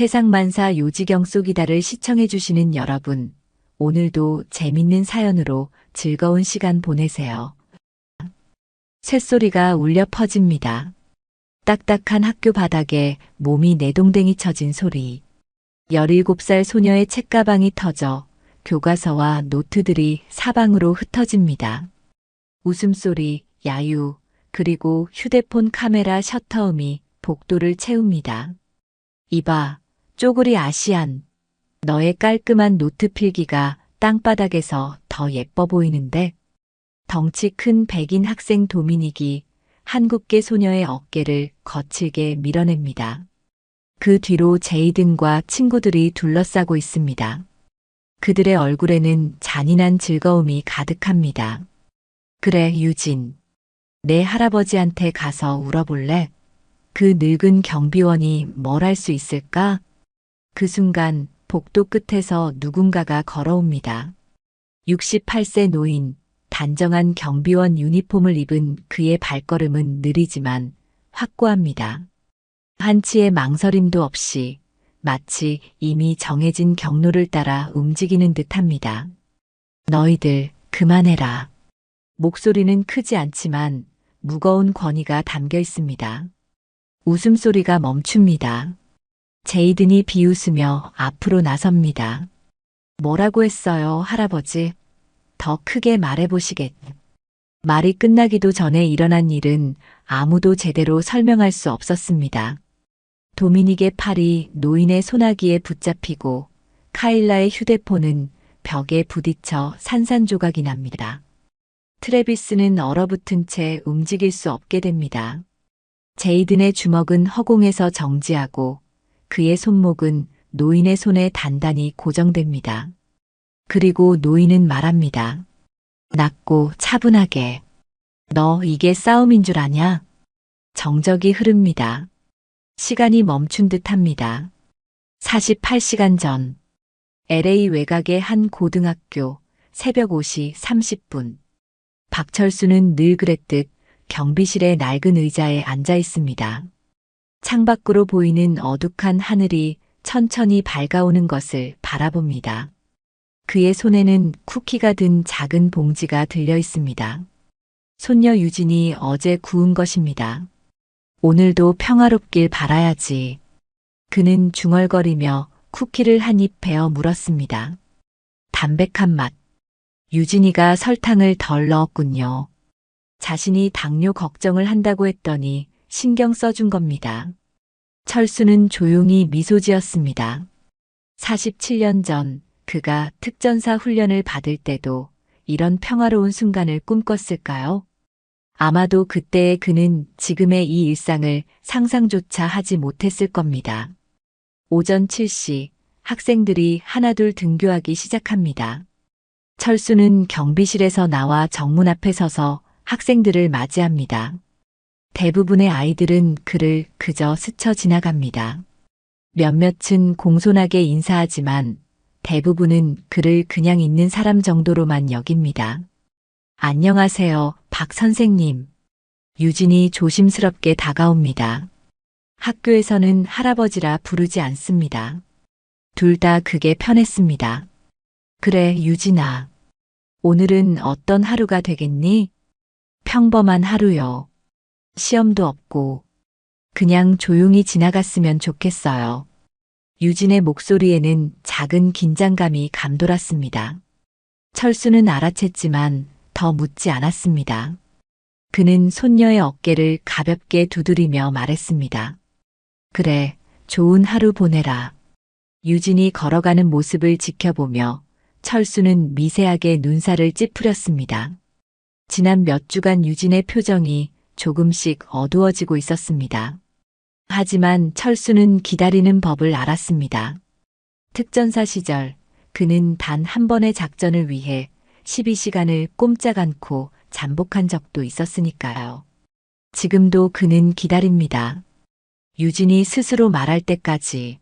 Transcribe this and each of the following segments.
세상만사 요지경 속이다를 시청해주시는 여러분, 오늘도 재밌는 사연으로 즐거운 시간 보내세요. 쇳소리가 울려 퍼집니다. 딱딱한 학교 바닥에 몸이 내동댕이 쳐진 소리. 17살 소녀의 책가방이 터져 교과서와 노트들이 사방으로 흩어집니다. 웃음소리, 야유, 그리고 휴대폰 카메라 셔터음이 복도를 채웁니다. 이봐, 쪼그리 아시안. 너의 깔끔한 노트 필기가 땅바닥에서 더 예뻐 보이는데? 덩치 큰 백인 학생 도미닉이 한국계 소녀의 어깨를 거칠게 밀어냅니다. 그 뒤로 제이든과 친구들이 둘러싸고 있습니다. 그들의 얼굴에는 잔인한 즐거움이 가득합니다. 그래, 유진. 내 할아버지한테 가서 울어볼래? 그 늙은 경비원이 뭘 할 수 있을까? 그 순간 복도 끝에서 누군가가 걸어옵니다. 68세 노인, 단정한 경비원 유니폼을 입은 그의 발걸음은 느리지만 확고합니다. 한치의 망설임도 없이 마치 이미 정해진 경로를 따라 움직이는 듯합니다. 너희들 그만해라. 목소리는 크지 않지만 무거운 권위가 담겨 있습니다. 웃음소리가 멈춥니다. 제이든이 비웃으며 앞으로 나섭니다. 뭐라고 했어요, 할아버지? 더 크게 말해보시겠. 말이 끝나기도 전에 일어난 일은 아무도 제대로 설명할 수 없었습니다. 도미닉의 팔이 노인의 소나기에 붙잡히고 카일라의 휴대폰은 벽에 부딪혀 산산조각이 납니다. 트래비스는 얼어붙은 채 움직일 수 없게 됩니다. 제이든의 주먹은 허공에서 정지하고 그의 손목은 노인의 손에 단단히 고정됩니다. 그리고 노인은 말합니다. 낮고 차분하게. 너 이게 싸움인 줄 아냐? 정적이 흐릅니다. 시간이 멈춘 듯합니다. 48시간 전, LA 외곽의 한 고등학교, 새벽 5시 30분. 박철수는 늘 그랬듯 경비실의 낡은 의자에 앉아 있습니다. 창밖으로 보이는 어둑한 하늘이 천천히 밝아오는 것을 바라봅니다. 그의 손에는 쿠키가 든 작은 봉지가 들려 있습니다. 손녀 유진이 어제 구운 것입니다. 오늘도 평화롭길 바라야지. 그는 중얼거리며 쿠키를 한 입 베어 물었습니다. 담백한 맛. 유진이가 설탕을 덜 넣었군요. 자신이 당뇨 걱정을 한다고 했더니 신경 써준 겁니다. 철수는 조용히 미소 지었습니다. 47년 전 그가 특전사 훈련을 받을 때도 이런 평화로운 순간을 꿈꿨을까요? 아마도 그때의 그는 지금의 이 일상을 상상조차 하지 못했을 겁니다. 오전 7시 학생들이 하나둘 등교하기 시작합니다. 철수는 경비실에서 나와 정문 앞에 서서 학생들을 맞이합니다. 대부분의 아이들은 그를 그저 스쳐 지나갑니다. 몇몇은 공손하게 인사하지만 대부분은 그를 그냥 있는 사람 정도로만 여깁니다. 안녕하세요, 박 선생님. 유진이 조심스럽게 다가옵니다. 학교에서는 할아버지라 부르지 않습니다. 둘 다 그게 편했습니다. 그래, 유진아. 오늘은 어떤 하루가 되겠니? 평범한 하루요. 시험도 없고 그냥 조용히 지나갔으면 좋겠어요. 유진의 목소리에는 작은 긴장감이 감돌았습니다. 철수는 알아챘지만 더 묻지 않았습니다. 그는 손녀의 어깨를 가볍게 두드리며 말했습니다. 그래, 좋은 하루 보내라. 유진이 걸어가는 모습을 지켜보며 철수는 미세하게 눈살을 찌푸렸습니다. 지난 몇 주간 유진의 표정이 조금씩 어두워지고 있었습니다. 하지만 철수는 기다리는 법을 알았습니다. 특전사 시절 그는 단 한 번의 작전을 위해 12시간을 꼼짝 않고 잠복한 적도 있었으니까요. 지금도 그는 기다립니다. 유진이 스스로 말할 때까지.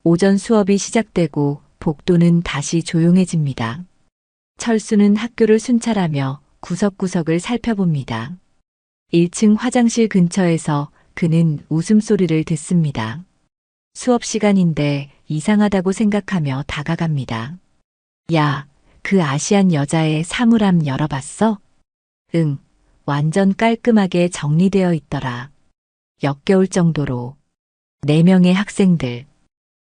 오전 수업이 시작되고 복도는 다시 조용해집니다. 철수는 학교를 순찰하며 구석구석을 살펴봅니다. 1층 화장실 근처에서 그는 웃음소리를 듣습니다. 수업 시간인데 이상하다고 생각하며 다가갑니다. 야, 그 아시안 여자의 사물함 열어봤어? 응, 완전 깔끔하게 정리되어 있더라. 역겨울 정도로. 4명의 학생들.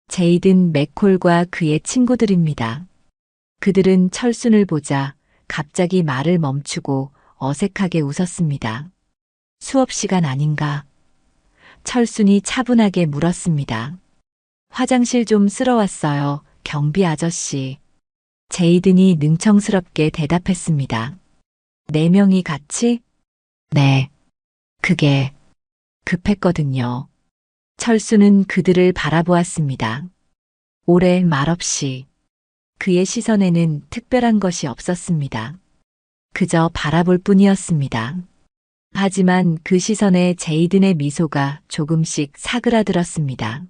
제이든 맥콜과 그의 친구들입니다. 그들은 철순을 보자 갑자기 말을 멈추고 어색하게 웃었습니다. 수업 시간 아닌가? 철순이 차분하게 물었습니다. 화장실 좀 쓸어 왔어요, 경비 아저씨. 제이든이 능청스럽게 대답했습니다. 4명이 같이? 네. 그게 급했거든요. 철수는 그들을 바라보았습니다. 오래 말없이. 그의 시선에는 특별한 것이 없었습니다. 그저 바라볼 뿐이었습니다. 하지만 그 시선에 제이든의 미소가 조금씩 사그라들었습니다.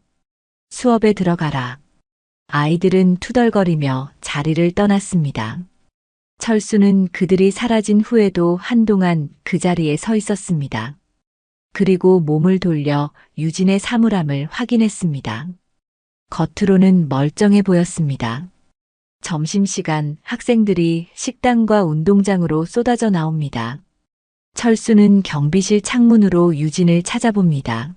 수업에 들어가라. 아이들은 투덜거리며 자리를 떠났습니다. 철수는 그들이 사라진 후에도 한동안 그 자리에 서 있었습니다. 그리고 몸을 돌려 유진의 사물함을 확인했습니다. 겉으로는 멀쩡해 보였습니다. 점심시간 학생들이 식당과 운동장으로 쏟아져 나옵니다. 철수는 경비실 창문으로 유진을 찾아봅니다.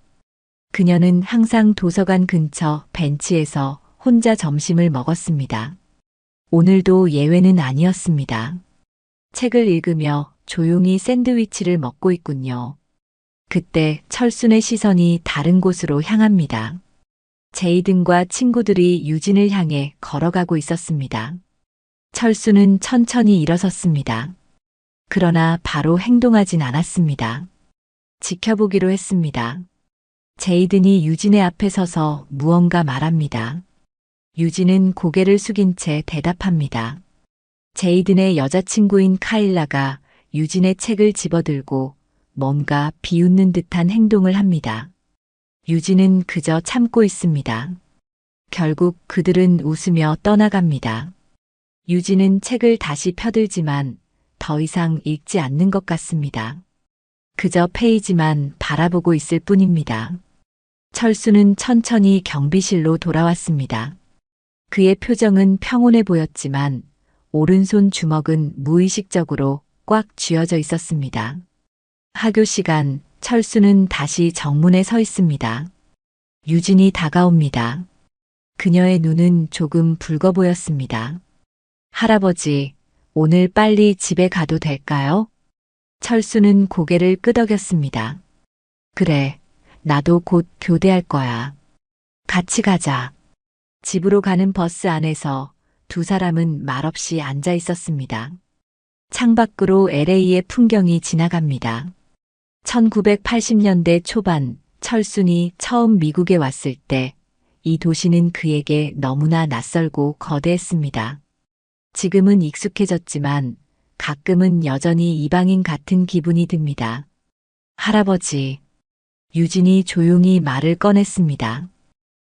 그녀는 항상 도서관 근처 벤치에서 혼자 점심을 먹었습니다. 오늘도 예외는 아니었습니다. 책을 읽으며 조용히 샌드위치를 먹고 있군요. 그때 철순의 시선이 다른 곳으로 향합니다. 제이든과 친구들이 유진을 향해 걸어가고 있었습니다. 철수는 천천히 일어섰습니다. 그러나 바로 행동하진 않았습니다. 지켜보기로 했습니다. 제이든이 유진의 앞에 서서 무언가 말합니다. 유진은 고개를 숙인 채 대답합니다. 제이든의 여자친구인 카일라가 유진의 책을 집어들고 뭔가 비웃는 듯한 행동을 합니다. 유진은 그저 참고 있습니다. 결국 그들은 웃으며 떠나갑니다. 유진은 책을 다시 펴들지만 더 이상 읽지 않는 것 같습니다. 그저 페이지만 바라보고 있을 뿐입니다. 철수는 천천히 경비실로 돌아왔습니다. 그의 표정은 평온해 보였지만 오른손 주먹은 무의식적으로 꽉 쥐어져 있었습니다. 학교 시간, 철수는 다시 정문에 서 있습니다. 유진이 다가옵니다. 그녀의 눈은 조금 붉어 보였습니다. 할아버지, 오늘 빨리 집에 가도 될까요? 철수는 고개를 끄덕였습니다. 그래, 나도 곧 교대할 거야. 같이 가자. 집으로 가는 버스 안에서 두 사람은 말없이 앉아 있었습니다. 창밖으로 LA의 풍경이 지나갑니다. 1980년대 초반 철순이 처음 미국에 왔을 때 이 도시는 그에게 너무나 낯설고 거대했습니다. 지금은 익숙해졌지만 가끔은 여전히 이방인 같은 기분이 듭니다. 할아버지, 유진이 조용히 말을 꺼냈습니다.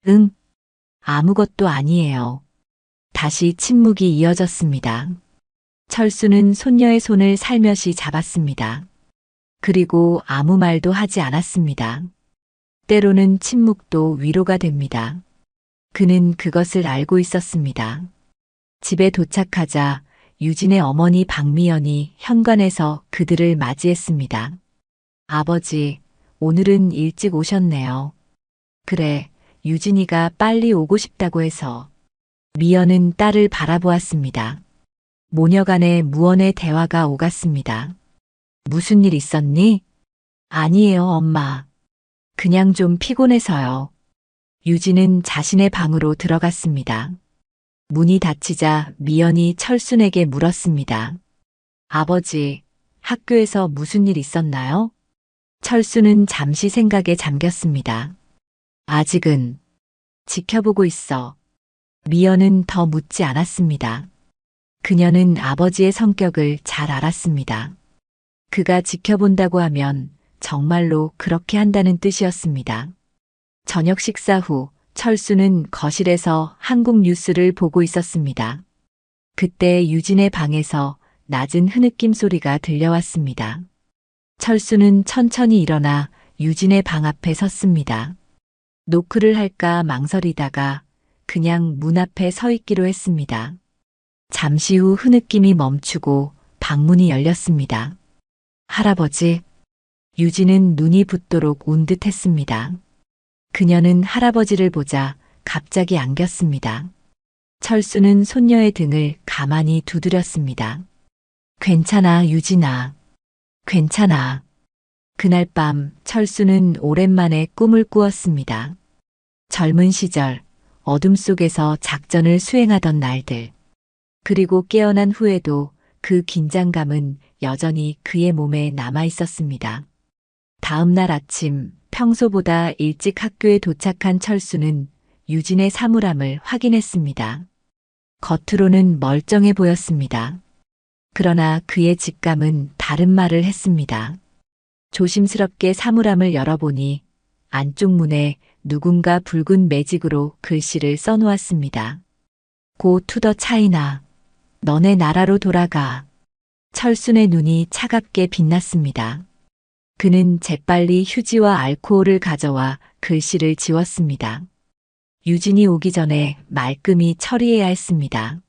응, 아무것도 아니에요. 다시 침묵이 이어졌습니다. 철수는 손녀의 손을 살며시 잡았습니다. 그리고 아무 말도 하지 않았습니다. 때로는 침묵도 위로가 됩니다. 그는 그것을 알고 있었습니다. 집에 도착하자 유진의 어머니 박미연이 현관에서 그들을 맞이했습니다. 아버지, 오늘은 일찍 오셨네요. 그래, 유진이가 빨리 오고 싶다고 해서. 미연은 딸을 바라보았습니다. 모녀 간의 무언의 대화가 오갔습니다. 무슨 일 있었니? 아니에요, 엄마. 그냥 좀 피곤해서요. 유진은 자신의 방으로 들어갔습니다. 문이 닫히자 미연이 철순에게 물었습니다. 아버지, 학교에서 무슨 일 있었나요? 철수는 잠시 생각에 잠겼습니다. 아직은 지켜보고 있어. 미연은 더 묻지 않았습니다. 그녀는 아버지의 성격을 잘 알았습니다. 그가 지켜본다고 하면 정말로 그렇게 한다는 뜻이었습니다. 저녁 식사 후 철수는 거실에서 한국 뉴스를 보고 있었습니다. 그때 유진의 방에서 낮은 흐느낌 소리가 들려왔습니다. 철수는 천천히 일어나 유진의 방 앞에 섰습니다. 노크를 할까 망설이다가 그냥 문 앞에 서 있기로 했습니다. 잠시 후 흐느낌이 멈추고 방문이 열렸습니다. 할아버지. 유진은 눈이 붓도록 운 듯했습니다. 그녀는 할아버지를 보자 갑자기 안겼습니다. 철수는 손녀의 등을 가만히 두드렸습니다. 괜찮아, 유진아. 괜찮아. 그날 밤 철수는 오랜만에 꿈을 꾸었습니다. 젊은 시절, 어둠 속에서 작전을 수행하던 날들. 그리고 깨어난 후에도 그 긴장감은 여전히 그의 몸에 남아 있었습니다. 다음 날 아침, 평소보다 일찍 학교에 도착한 철수는 유진의 사물함을 확인했습니다. 겉으로는 멀쩡해 보였습니다. 그러나 그의 직감은 다른 말을 했습니다. 조심스럽게 사물함을 열어보니 안쪽 문에 누군가 붉은 매직으로 글씨를 써놓았습니다. Go to the China. 너네 나라로 돌아가. 철순의 눈이 차갑게 빛났습니다. 그는 재빨리 휴지와 알코올을 가져와 글씨를 지웠습니다. 유진이 오기 전에 말끔히 처리해야 했습니다.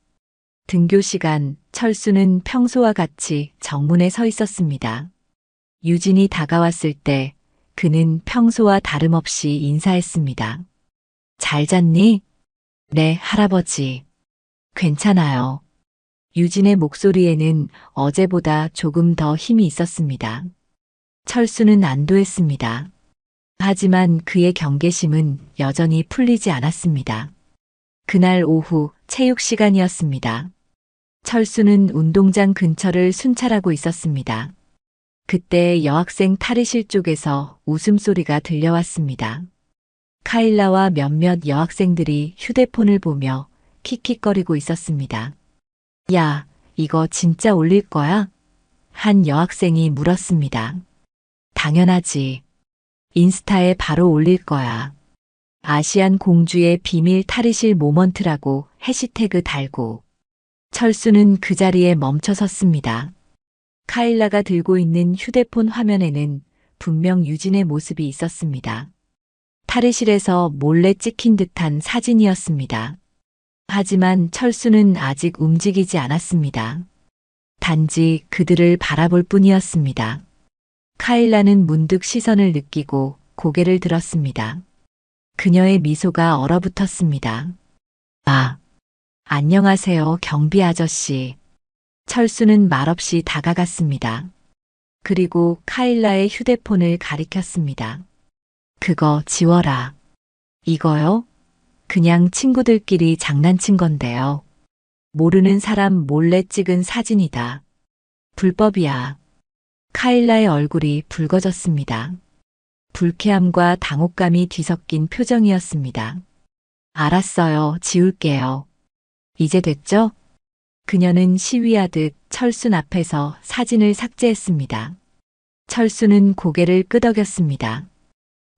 등교 시간, 철수는 평소와 같이 정문에 서 있었습니다. 유진이 다가왔을 때 그는 평소와 다름없이 인사했습니다. 잘 잤니? 네, 할아버지. 괜찮아요. 유진의 목소리에는 어제보다 조금 더 힘이 있었습니다. 철수는 안도했습니다. 하지만 그의 경계심은 여전히 풀리지 않았습니다. 그날 오후 체육 시간이었습니다. 철수는 운동장 근처를 순찰하고 있었습니다. 그때 여학생 탈의실 쪽에서 웃음소리가 들려왔습니다. 카일라와 몇몇 여학생들이 휴대폰을 보며 킥킥거리고 있었습니다. 야, 이거 진짜 올릴 거야? 한 여학생이 물었습니다. 당연하지. 인스타에 바로 올릴 거야. 아시안 공주의 비밀 탈의실 모먼트라고 해시태그 달고. 철수는 그 자리에 멈춰 섰습니다. 카일라가 들고 있는 휴대폰 화면에는 분명 유진의 모습이 있었습니다. 탈의실에서 몰래 찍힌 듯한 사진이었습니다. 하지만 철수는 아직 움직이지 않았습니다. 단지 그들을 바라볼 뿐이었습니다. 카일라는 문득 시선을 느끼고 고개를 들었습니다. 그녀의 미소가 얼어붙었습니다. 아, 안녕하세요, 경비 아저씨. 철수는 말없이 다가갔습니다. 그리고 카일라의 휴대폰을 가리켰습니다. 그거 지워라. 이거요? 그냥 친구들끼리 장난친 건데요. 모르는 사람 몰래 찍은 사진이다. 불법이야. 카일라의 얼굴이 붉어졌습니다. 불쾌함과 당혹감이 뒤섞인 표정이었습니다. 알았어요. 지울게요. 이제 됐죠? 그녀는 시위하듯 철순 앞에서 사진을 삭제했습니다. 철수는 고개를 끄덕였습니다.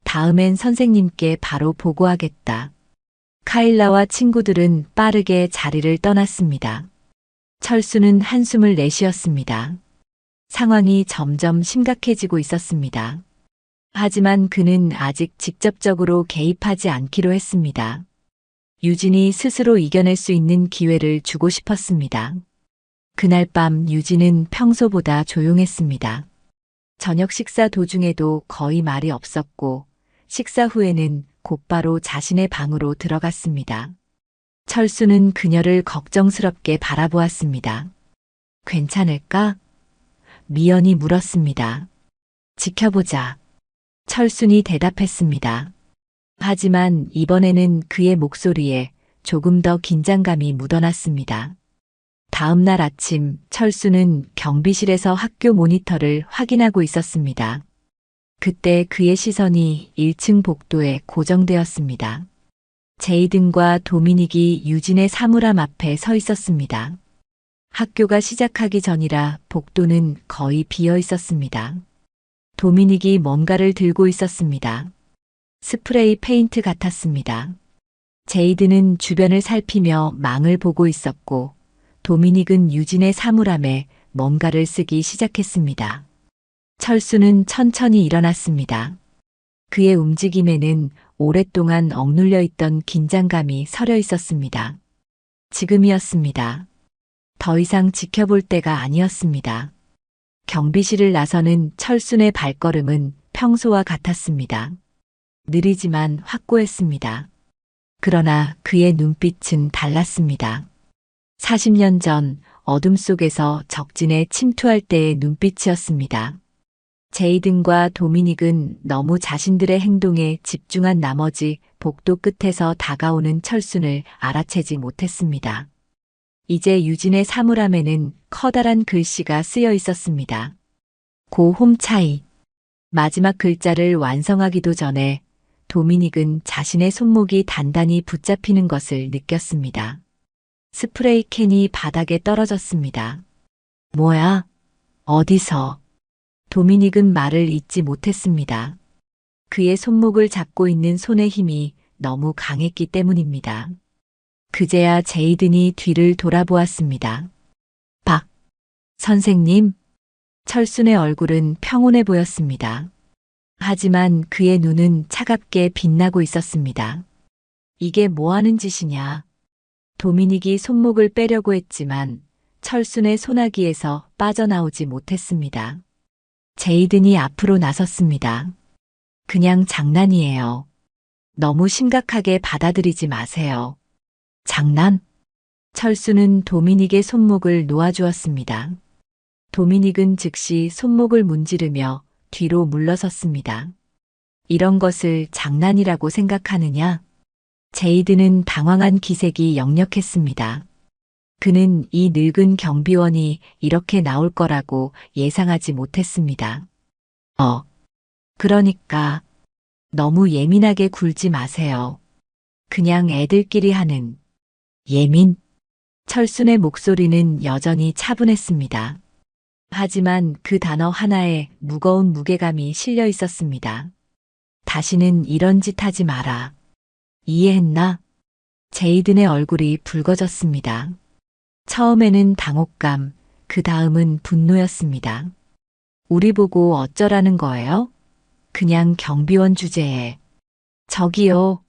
다음엔 선생님께 바로 보고하겠다. 카일라와 친구들은 빠르게 자리를 떠났습니다. 철수는 한숨을 내쉬었습니다. 상황이 점점 심각해지고 있었습니다. 하지만 그는 아직 직접적으로 개입하지 않기로 했습니다. 유진이 스스로 이겨낼 수 있는 기회를 주고 싶었습니다. 그날 밤 유진은 평소보다 조용했습니다. 저녁 식사 도중에도 거의 말이 없었고 식사 후에는 곧바로 자신의 방으로 들어갔습니다. 철수는 그녀를 걱정스럽게 바라보았습니다. 괜찮을까? 미연이 물었습니다. 지켜보자. 철순이 대답했습니다. 하지만 이번에는 그의 목소리에 조금 더 긴장감이 묻어났습니다. 다음 날 아침 철수는 경비실에서 학교 모니터를 확인하고 있었습니다. 그때 그의 시선이 1층 복도에 고정되었습니다. 제이든과 도미닉이 유진의 사물함 앞에 서 있었습니다. 학교가 시작하기 전이라 복도는 거의 비어 있었습니다. 도미닉이 뭔가를 들고 있었습니다. 스프레이 페인트 같았습니다. 제이드는 주변을 살피며 망을 보고 있었고 도미닉은 유진의 사물함에 뭔가를 쓰기 시작했습니다. 철수는 천천히 일어났습니다. 그의 움직임에는 오랫동안 억눌려 있던 긴장감이 서려 있었습니다. 지금이었습니다. 더 이상 지켜볼 때가 아니었습니다. 경비실을 나서는 철순의 발걸음은 평소와 같았습니다. 느리지만 확고했습니다. 그러나 그의 눈빛은 달랐습니다. 40년 전 어둠 속에서 적진에 침투할 때의 눈빛이었습니다. 제이든과 도미닉은 너무 자신들의 행동에 집중한 나머지 복도 끝에서 다가오는 철순을 알아채지 못했습니다. 이제 유진의 사물함에는 커다란 글씨가 쓰여 있었습니다. 고 홈차이. 마지막 글자를 완성하기도 전에 도미닉은 자신의 손목이 단단히 붙잡히는 것을 느꼈습니다. 스프레이 캔이 바닥에 떨어졌습니다. 뭐야? 어디서? 도미닉은 말을 잇지 못했습니다. 그의 손목을 잡고 있는 손의 힘이 너무 강했기 때문입니다. 그제야 제이든이 뒤를 돌아보았습니다. 박 선생님. 철순의 얼굴은 평온해 보였습니다. 하지만 그의 눈은 차갑게 빛나고 있었습니다. 이게 뭐 하는 짓이냐? 도미닉이 손목을 빼려고 했지만 철순의 소나기에서 빠져나오지 못했습니다. 제이든이 앞으로 나섰습니다. 그냥 장난이에요. 너무 심각하게 받아들이지 마세요. 장난? 철수는 도미닉의 손목을 놓아주었습니다. 도미닉은 즉시 손목을 문지르며 뒤로 물러섰습니다. 이런 것을 장난이라고 생각하느냐? 제이든은 당황한 기색이 역력했습니다. 그는 이 늙은 경비원이 이렇게 나올 거라고 예상하지 못했습니다. 그러니까 너무 예민하게 굴지 마세요. 그냥 애들끼리 하는 예민? 철순의 목소리는 여전히 차분했습니다. 하지만 그 단어 하나에 무거운 무게감이 실려 있었습니다. 다시는 이런 짓 하지 마라. 이해했나? 제이든의 얼굴이 붉어졌습니다. 처음에는 당혹감, 그 다음은 분노였습니다. 우리 보고 어쩌라는 거예요? 그냥 경비원 주제에. 저기요.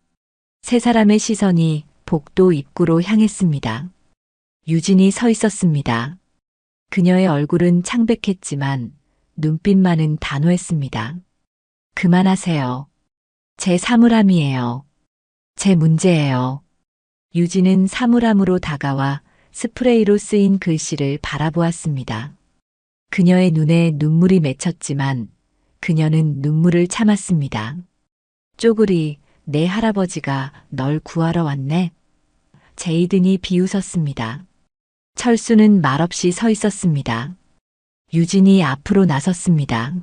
세 사람의 시선이 복도 입구로 향했습니다. 유진이 서 있었습니다. 그녀의 얼굴은 창백했지만 눈빛만은 단호했습니다. 그만하세요. 제 사물함이에요. 제 문제예요. 유진은 사물함으로 다가와 스프레이로 쓰인 글씨를 바라보았습니다. 그녀의 눈에 눈물이 맺혔지만 그녀는 눈물을 참았습니다. 쪼그리, 내 할아버지가 널 구하러 왔네. 제이든이 비웃었습니다. 철수는 말없이 서 있었습니다. 유진이 앞으로 나섰습니다.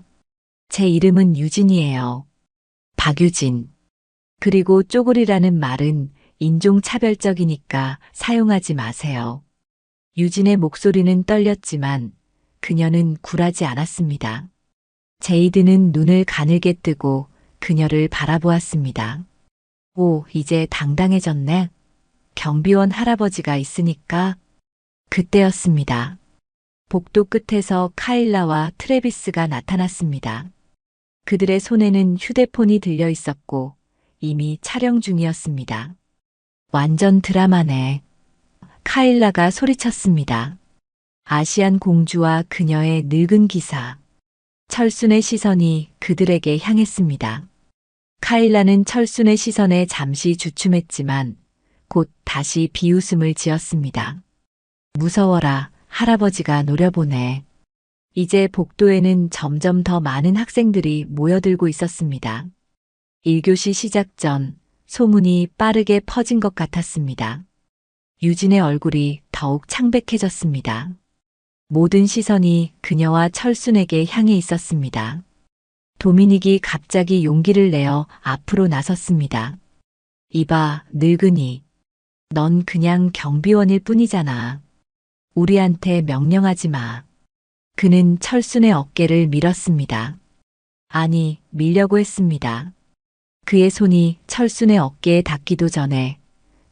제 이름은 유진이에요. 박유진. 그리고 쪼그리라는 말은 인종차별적이니까 사용하지 마세요. 유진의 목소리는 떨렸지만 그녀는 굴하지 않았습니다. 제이든은 눈을 가늘게 뜨고 그녀를 바라보았습니다. 오, 이제 당당해졌네. 경비원 할아버지가 있으니까. 그때였습니다. 복도 끝에서 카일라와 트래비스가 나타났습니다. 그들의 손에는 휴대폰이 들려 있었고 이미 촬영 중이었습니다. 완전 드라마네. 카일라가 소리쳤습니다. 아시안 공주와 그녀의 늙은 기사. 철순의 시선이 그들에게 향했습니다. 카일라는 철순의 시선에 잠시 주춤했지만 곧 다시 비웃음을 지었습니다. 무서워라, 할아버지가 노려보네. 이제 복도에는 점점 더 많은 학생들이 모여들고 있었습니다. 1교시 시작 전 소문이 빠르게 퍼진 것 같았습니다. 유진의 얼굴이 더욱 창백해졌습니다. 모든 시선이 그녀와 철순에게 향해 있었습니다. 도미닉이 갑자기 용기를 내어 앞으로 나섰습니다. 이봐, 늙은이. 넌 그냥 경비원일 뿐이잖아. 우리한테 명령하지 마. 그는 철순의 어깨를 밀었습니다. 아니, 밀려고 했습니다. 그의 손이 철순의 어깨에 닿기도 전에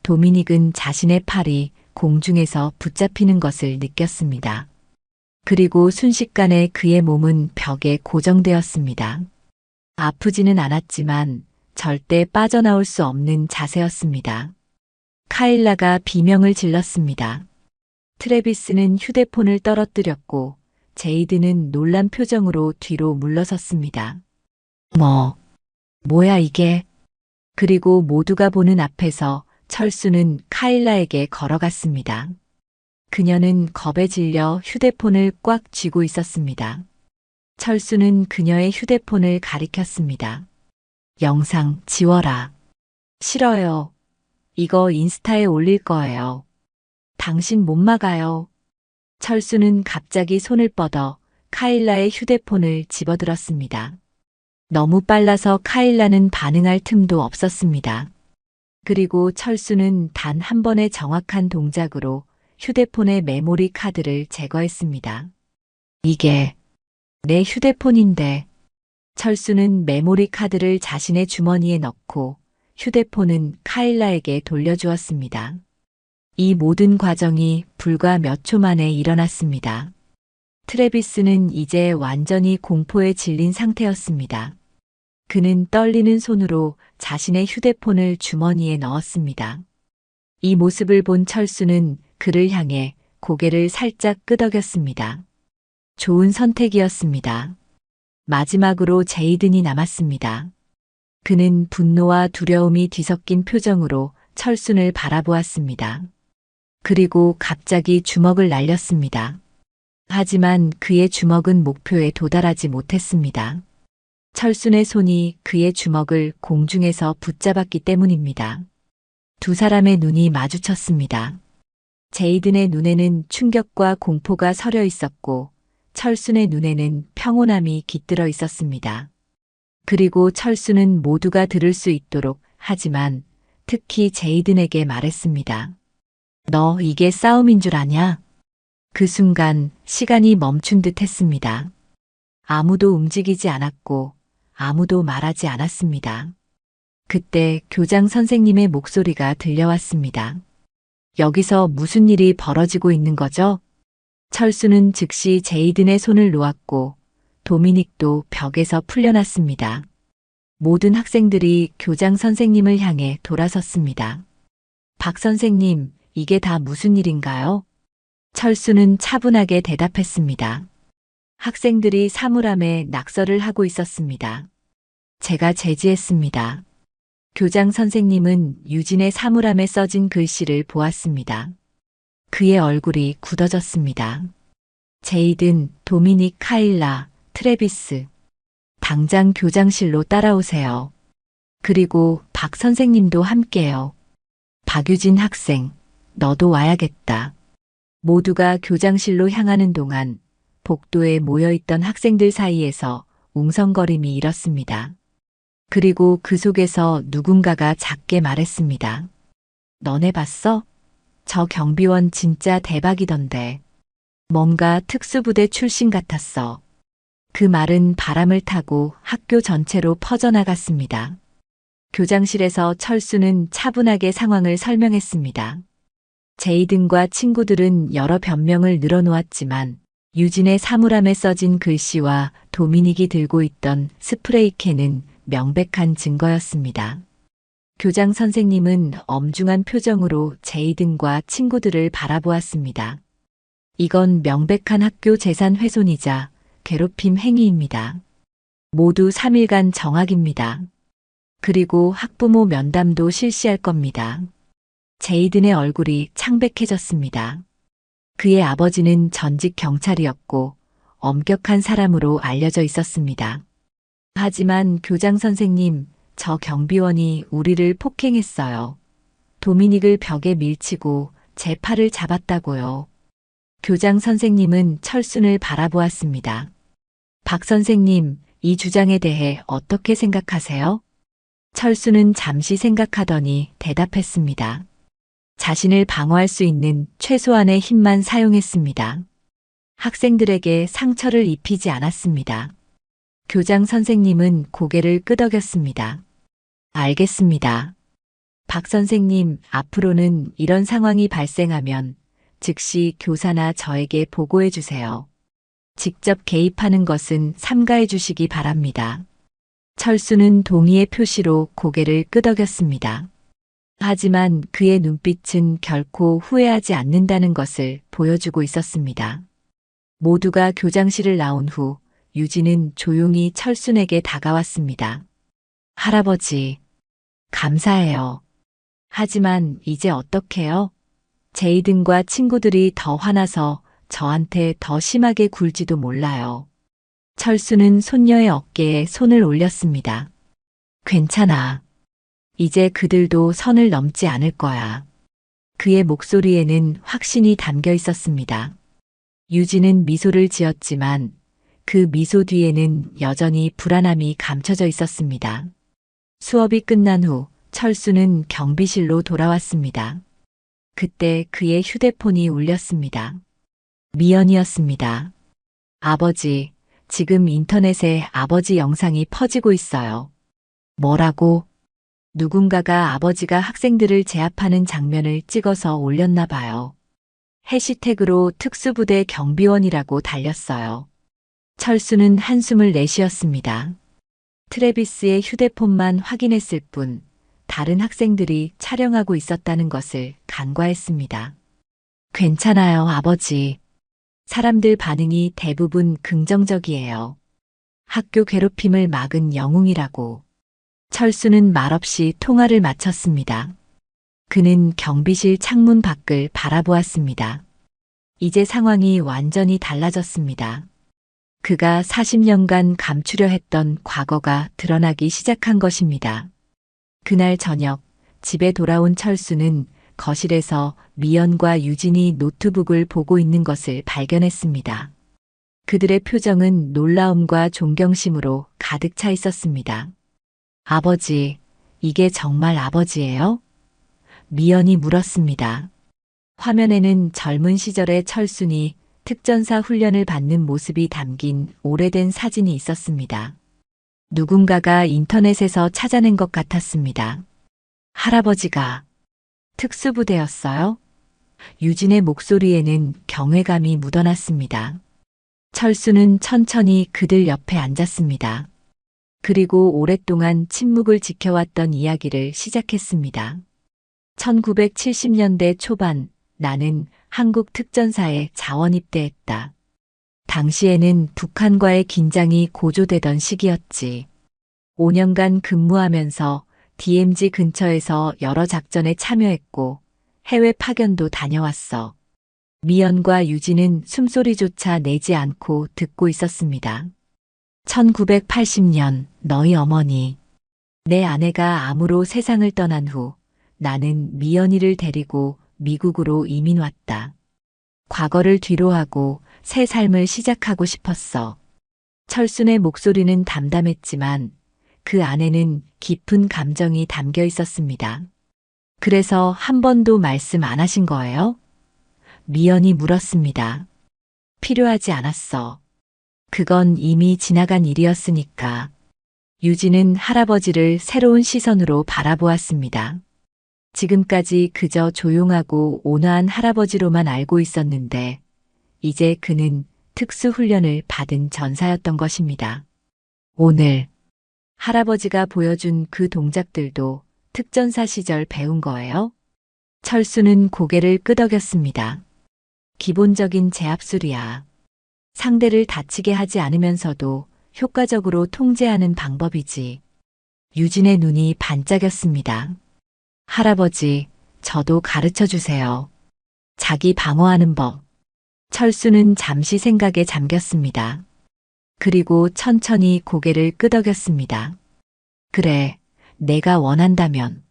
도미닉은 자신의 팔이 공중에서 붙잡히는 것을 느꼈습니다. 그리고 순식간에 그의 몸은 벽에 고정되었습니다. 아프지는 않았지만 절대 빠져나올 수 없는 자세였습니다. 카일라가 비명을 질렀습니다. 트래비스는 휴대폰을 떨어뜨렸고 제이드는 놀란 표정으로 뒤로 물러섰습니다. 뭐야 이게? 그리고 모두가 보는 앞에서 철수는 카일라에게 걸어갔습니다. 그녀는 겁에 질려 휴대폰을 꽉 쥐고 있었습니다. 철수는 그녀의 휴대폰을 가리켰습니다. 영상 지워라. 싫어요. 이거 인스타에 올릴 거예요. 당신 못 막아요. 철수는 갑자기 손을 뻗어 카일라의 휴대폰을 집어들었습니다. 너무 빨라서 카일라는 반응할 틈도 없었습니다. 그리고 철수는 단 한 번의 정확한 동작으로 휴대폰의 메모리 카드를 제거했습니다. 이게 내 휴대폰인데. 철수는 메모리 카드를 자신의 주머니에 넣고 휴대폰은 카일라에게 돌려주었습니다. 이 모든 과정이 불과 몇 초 만에 일어났습니다. 트래비스는 이제 완전히 공포에 질린 상태였습니다. 그는 떨리는 손으로 자신의 휴대폰을 주머니에 넣었습니다. 이 모습을 본 철수는 그를 향해 고개를 살짝 끄덕였습니다. 좋은 선택이었습니다. 마지막으로 제이든이 남았습니다. 그는 분노와 두려움이 뒤섞인 표정으로 철순을 바라보았습니다. 그리고 갑자기 주먹을 날렸습니다. 하지만 그의 주먹은 목표에 도달하지 못했습니다. 철순의 손이 그의 주먹을 공중에서 붙잡았기 때문입니다. 두 사람의 눈이 마주쳤습니다. 제이든의 눈에는 충격과 공포가 서려 있었고 철순의 눈에는 평온함이 깃들어 있었습니다. 그리고 철수는 모두가 들을 수 있도록 하지만 특히 제이든에게 말했습니다. 너 이게 싸움인 줄 아냐? 그 순간 시간이 멈춘 듯 했습니다. 아무도 움직이지 않았고 아무도 말하지 않았습니다. 그때 교장 선생님의 목소리가 들려왔습니다. 여기서 무슨 일이 벌어지고 있는 거죠? 철수는 즉시 제이든의 손을 놓았고 도미닉도 벽에서 풀려났습니다. 모든 학생들이 교장 선생님을 향해 돌아섰습니다. 박 선생님, 이게 다 무슨 일인가요? 철수는 차분하게 대답했습니다. 학생들이 사물함에 낙서를 하고 있었습니다. 제가 제지했습니다. 교장 선생님은 유진의 사물함에 써진 글씨를 보았습니다. 그의 얼굴이 굳어졌습니다. 제이든, 도미닉, 카일라, 트래비스. 당장 교장실로 따라오세요. 그리고 박 선생님도 함께요. 박유진 학생, 너도 와야겠다. 모두가 교장실로 향하는 동안 복도에 모여있던 학생들 사이에서 웅성거림이 일었습니다. 그리고 그 속에서 누군가가 작게 말했습니다. 너네 봤어? 저 경비원 진짜 대박이던데. 뭔가 특수부대 출신 같았어. 그 말은 바람을 타고 학교 전체로 퍼져나갔습니다. 교장실에서 철수는 차분하게 상황을 설명했습니다. 제이든과 친구들은 여러 변명을 늘어놓았지만 유진의 사물함에 써진 글씨와 도미닉이 들고 있던 스프레이캔은 명백한 증거였습니다. 교장 선생님은 엄중한 표정으로 제이든과 친구들을 바라보았습니다. 이건 명백한 학교 재산 훼손이자 괴롭힘 행위입니다. 모두 3일간 정학입니다. 그리고 학부모 면담도 실시할 겁니다. 제이든의 얼굴이 창백해졌습니다. 그의 아버지는 전직 경찰이었고 엄격한 사람으로 알려져 있었습니다. 하지만 교장 선생님, 저 경비원이 우리를 폭행했어요. 도미닉을 벽에 밀치고 제 팔을 잡았다고요. 교장 선생님은 철순을 바라보았습니다. 박 선생님, 이 주장에 대해 어떻게 생각하세요? 철수는 잠시 생각하더니 대답했습니다. 자신을 방어할 수 있는 최소한의 힘만 사용했습니다. 학생들에게 상처를 입히지 않았습니다. 교장 선생님은 고개를 끄덕였습니다. 알겠습니다. 박 선생님, 앞으로는 이런 상황이 발생하면 즉시 교사나 저에게 보고해 주세요. 직접 개입하는 것은 삼가해 주시기 바랍니다. 철수는 동의의 표시로 고개를 끄덕였습니다. 하지만 그의 눈빛은 결코 후회하지 않는다는 것을 보여주고 있었습니다. 모두가 교장실을 나온 후 유진은 조용히 철순에게 다가왔습니다. 할아버지, 감사해요. 하지만 이제 어떡해요? 제이든과 친구들이 더 화나서 저한테 더 심하게 굴지도 몰라요. 철수는 손녀의 어깨에 손을 올렸습니다. 괜찮아. 이제 그들도 선을 넘지 않을 거야. 그의 목소리에는 확신이 담겨 있었습니다. 유진은 미소를 지었지만 그 미소 뒤에는 여전히 불안함이 감춰져 있었습니다. 수업이 끝난 후 철수는 경비실로 돌아왔습니다. 그때 그의 휴대폰이 울렸습니다. 미연이었습니다. 아버지, 지금 인터넷에 아버지 영상이 퍼지고 있어요. 뭐라고? 누군가가 아버지가 학생들을 제압하는 장면을 찍어서 올렸나 봐요. 해시태그로 특수부대 경비원이라고 달렸어요. 철수는 한숨을 내쉬었습니다. 트래비스의 휴대폰만 확인했을 뿐 다른 학생들이 촬영하고 있었다는 것을 간과했습니다. 괜찮아요, 아버지. 사람들 반응이 대부분 긍정적이에요. 학교 괴롭힘을 막은 영웅이라고. 철수는 말없이 통화를 마쳤습니다. 그는 경비실 창문 밖을 바라보았습니다. 이제 상황이 완전히 달라졌습니다. 그가 40년간 감추려 했던 과거가 드러나기 시작한 것입니다. 그날 저녁 집에 돌아온 철수는 거실에서 미연과 유진이 노트북을 보고 있는 것을 발견했습니다. 그들의 표정은 놀라움과 존경심으로 가득 차 있었습니다. 아버지, 이게 정말 아버지예요? 미연이 물었습니다. 화면에는 젊은 시절의 철순이 특전사 훈련을 받는 모습이 담긴 오래된 사진이 있었습니다. 누군가가 인터넷에서 찾아낸 것 같았습니다. 할아버지가 특수부대였어요? 유진의 목소리에는 경외감이 묻어났습니다. 철수는 천천히 그들 옆에 앉았습니다. 그리고 오랫동안 침묵을 지켜왔던 이야기를 시작했습니다. 1970년대 초반 나는 한국 특전사에 자원 입대했다. 당시에는 북한과의 긴장이 고조되던 시기였지. 5년간 근무하면서 DMZ 근처에서 여러 작전에 참여했고 해외 파견도 다녀왔어. 미연과 유진은 숨소리조차 내지 않고 듣고 있었습니다. 1980년 너희 어머니, 내 아내가 암으로 세상을 떠난 후 나는 미연이를 데리고 미국으로 이민 왔다. 과거를 뒤로하고 새 삶을 시작하고 싶었어. 철순의 목소리는 담담했지만 그 안에는 깊은 감정이 담겨 있었습니다. 그래서 한 번도 말씀 안 하신 거예요? 미연이 물었습니다. 필요하지 않았어. 그건 이미 지나간 일이었으니까. 유진은 할아버지를 새로운 시선으로 바라보았습니다. 지금까지 그저 조용하고 온화한 할아버지로만 알고 있었는데 이제 그는 특수훈련을 받은 전사였던 것입니다. 오늘 할아버지가 보여준 그 동작들도 특전사 시절 배운 거예요? 철수는 고개를 끄덕였습니다. 기본적인 제압술이야. 상대를 다치게 하지 않으면서도 효과적으로 통제하는 방법이지. 유진의 눈이 반짝였습니다. 할아버지, 저도 가르쳐 주세요. 자기 방어하는 법. 철수는 잠시 생각에 잠겼습니다. 그리고 천천히 고개를 끄덕였습니다. 그래, 내가 원한다면.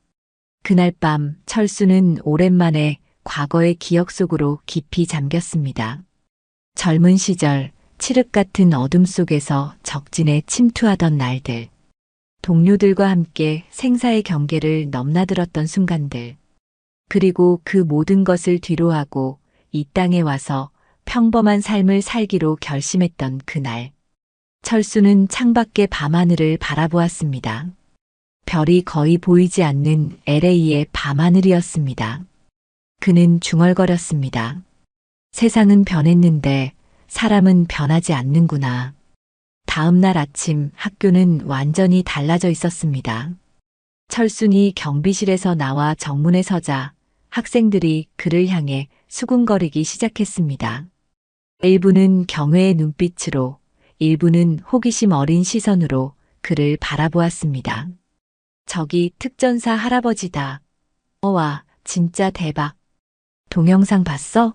그날 밤 철수는 오랜만에 과거의 기억 속으로 깊이 잠겼습니다. 젊은 시절 칠흑 같은 어둠 속에서 적진에 침투하던 날들. 동료들과 함께 생사의 경계를 넘나들었던 순간들. 그리고 그 모든 것을 뒤로하고 이 땅에 와서 평범한 삶을 살기로 결심했던 그날. 철수는 창밖의 밤하늘을 바라보았습니다. 별이 거의 보이지 않는 LA의 밤하늘이었습니다. 그는 중얼거렸습니다. 세상은 변했는데 사람은 변하지 않는구나. 다음 날 아침 학교는 완전히 달라져 있었습니다. 철순이 경비실에서 나와 정문에 서자 학생들이 그를 향해 수군거리기 시작했습니다. 일부는 경외의 눈빛으로, 일부는 호기심 어린 시선으로 그를 바라보았습니다. 저기 특전사 할아버지다. 와, 진짜 대박. 동영상 봤어?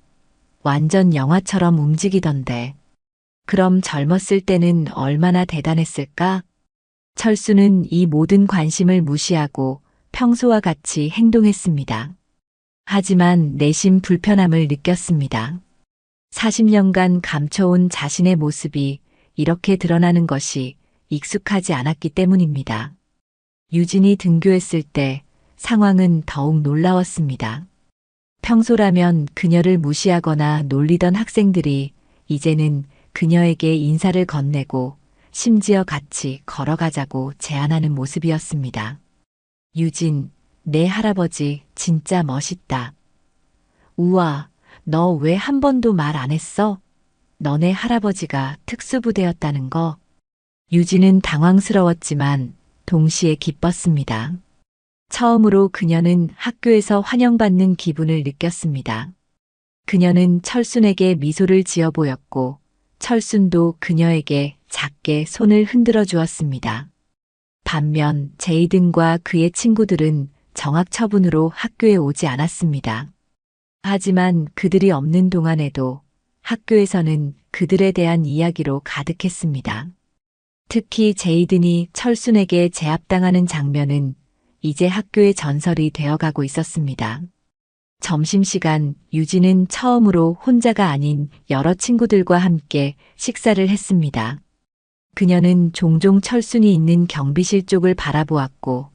완전 영화처럼 움직이던데. 그럼 젊었을 때는 얼마나 대단했을까? 철수는 이 모든 관심을 무시하고 평소와 같이 행동했습니다. 하지만 내심 불편함을 느꼈습니다. 40년간 감춰온 자신의 모습이 이렇게 드러나는 것이 익숙하지 않았기 때문입니다. 유진이 등교했을 때 상황은 더욱 놀라웠습니다. 평소라면 그녀를 무시하거나 놀리던 학생들이 이제는 그녀에게 인사를 건네고 심지어 같이 걸어가자고 제안하는 모습이었습니다. 유진, 내 할아버지 진짜 멋있다. 우와, 너 왜 한 번도 말 안 했어? 너네 할아버지가 특수부대였다는 거. 유진은 당황스러웠지만 동시에 기뻤습니다. 처음으로 그녀는 학교에서 환영받는 기분을 느꼈습니다. 그녀는 철순에게 미소를 지어 보였고 철순도 그녀에게 작게 손을 흔들어 주었습니다. 반면 제이든과 그의 친구들은 정학 처분으로 학교에 오지 않았습니다. 하지만 그들이 없는 동안에도 학교에서는 그들에 대한 이야기로 가득했습니다. 특히 제이든이 철순에게 제압당하는 장면은 이제 학교의 전설이 되어가고 있었습니다. 점심시간 유진은 처음으로 혼자가 아닌 여러 친구들과 함께 식사를 했습니다. 그녀는 종종 철순이 있는 경비실 쪽을 바라보았고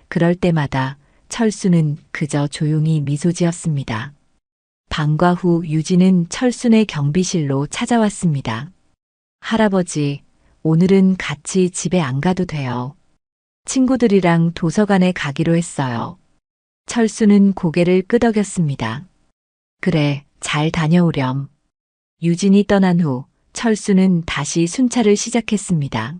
그럴 때마다 철순은 그저 조용히 미소 지었습니다. 방과 후 유진은 철순의 경비실로 찾아왔습니다. 할아버지, 오늘은 같이 집에 안 가도 돼요. 친구들이랑 도서관에 가기로 했어요. 철수는 고개를 끄덕였습니다. 그래, 잘 다녀오렴. 유진이 떠난 후 철수는 다시 순찰을 시작했습니다.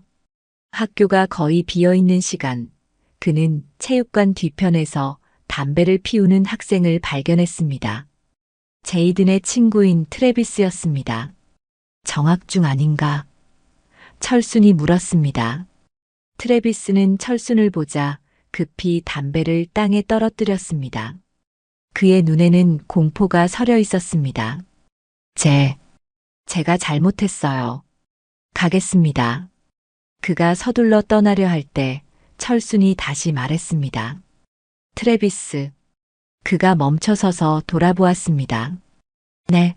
학교가 거의 비어있는 시간, 그는 체육관 뒤편에서 담배를 피우는 학생을 발견했습니다. 제이든의 친구인 트래비스였습니다. 정학 중 아닌가? 철순이 물었습니다. 트래비스는 철순을 보자 급히 담배를 땅에 떨어뜨렸습니다. 그의 눈에는 공포가 서려 있었습니다. 제가 잘못했어요. 가겠습니다. 그가 서둘러 떠나려 할 때 철순이 다시 말했습니다. 트래비스. 그가 멈춰서서 돌아보았습니다. 네.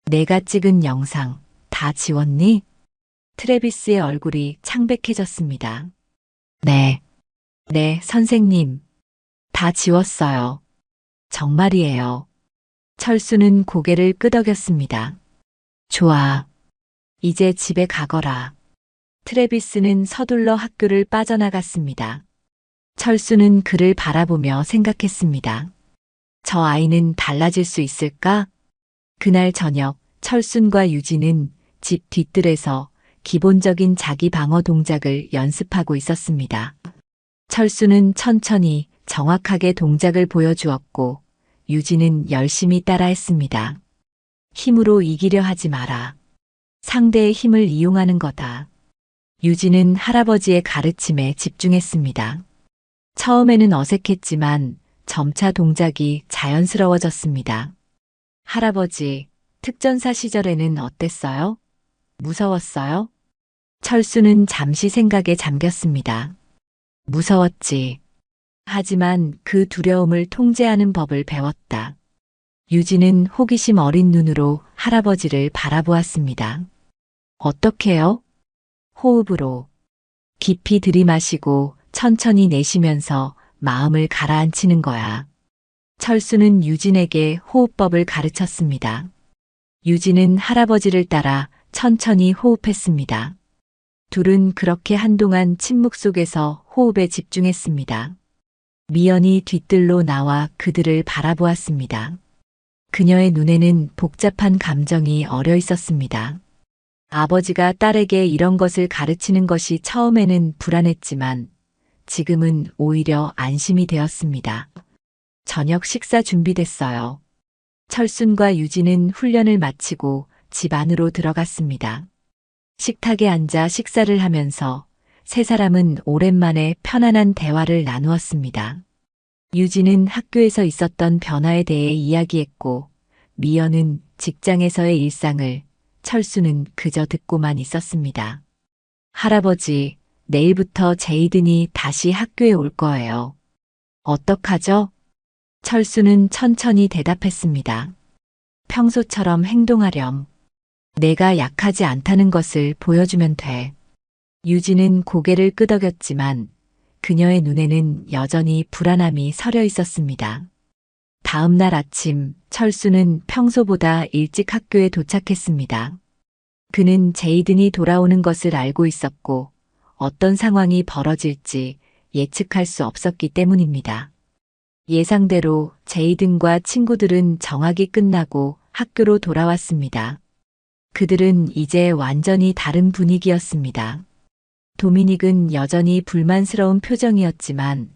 내가 찍은 영상 다 지웠니? 트래비스의 얼굴이 창백해졌습니다. 네, 선생님. 다 지웠어요. 정말이에요. 철수는 고개를 끄덕였습니다. 좋아. 이제 집에 가거라. 트래비스는 서둘러 학교를 빠져나갔습니다. 철수는 그를 바라보며 생각했습니다. 저 아이는 달라질 수 있을까? 그날 저녁 철순과 유진은 집 뒤뜰에서 기본적인 자기 방어 동작을 연습하고 있었습니다. 철수는 천천히 정확하게 동작을 보여주었고 유진은 열심히 따라했습니다. 힘으로 이기려 하지 마라. 상대의 힘을 이용하는 거다. 유진은 할아버지의 가르침에 집중했습니다. 처음에는 어색했지만 점차 동작이 자연스러워졌습니다. 할아버지, 특전사 시절에는 어땠어요? 무서웠어요? 철수는 잠시 생각에 잠겼습니다. 무서웠지. 하지만 그 두려움을 통제하는 법을 배웠다. 유진은 호기심 어린 눈으로 할아버지를 바라보았습니다. 어떻게요? 호흡으로. 깊이 들이마시고 천천히 내쉬면서 마음을 가라앉히는 거야. 철수는 유진에게 호흡법을 가르쳤습니다. 유진은 할아버지를 따라 천천히 호흡했습니다. 둘은 그렇게 한동안 침묵 속에서 호흡에 집중했습니다. 미연이 뒤뜰로 나와 그들을 바라보았습니다. 그녀의 눈에는 복잡한 감정이 어려 있었습니다. 아버지가 딸에게 이런 것을 가르치는 것이 처음에는 불안했지만 지금은 오히려 안심이 되었습니다. 저녁 식사 준비됐어요. 철순과 유진은 훈련을 마치고 집 안으로 들어갔습니다. 식탁에 앉아 식사를 하면서 세 사람은 오랜만에 편안한 대화를 나누었습니다. 유진은 학교에서 있었던 변화에 대해 이야기했고 미연은 직장에서의 일상을, 철수는 그저 듣고만 있었습니다. 할아버지, 내일부터 제이든이 다시 학교에 올 거예요. 어떡하죠? 철수는 천천히 대답했습니다. 평소처럼 행동하렴. 내가 약하지 않다는 것을 보여주면 돼. 유진은 고개를 끄덕였지만 그녀의 눈에는 여전히 불안함이 서려 있었습니다. 다음 날 아침, 철수는 평소보다 일찍 학교에 도착했습니다. 그는 제이든이 돌아오는 것을 알고 있었고 어떤 상황이 벌어질지 예측할 수 없었기 때문입니다. 예상대로 제이든과 친구들은 정학이 끝나고 학교로 돌아왔습니다. 그들은 이제 완전히 다른 분위기였습니다. 도미닉은 여전히 불만스러운 표정이었지만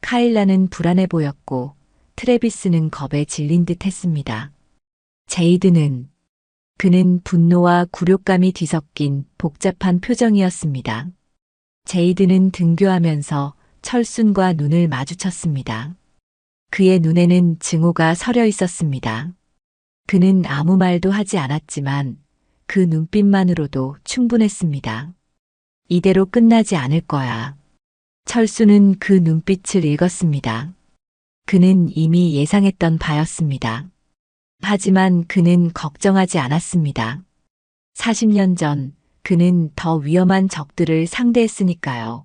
카일라는 불안해 보였고 트래비스는 겁에 질린 듯 했습니다. 제이든은 그는 분노와 굴욕감이 뒤섞인 복잡한 표정이었습니다. 제이든은 등교하면서 철순과 눈을 마주쳤습니다. 그의 눈에는 증오가 서려 있었습니다. 그는 아무 말도 하지 않았지만 그 눈빛만으로도 충분했습니다. 이대로 끝나지 않을 거야. 철수는 그 눈빛을 읽었습니다. 그는 이미 예상했던 바였습니다. 하지만 그는 걱정하지 않았습니다. 40년 전 그는 더 위험한 적들을 상대했으니까요.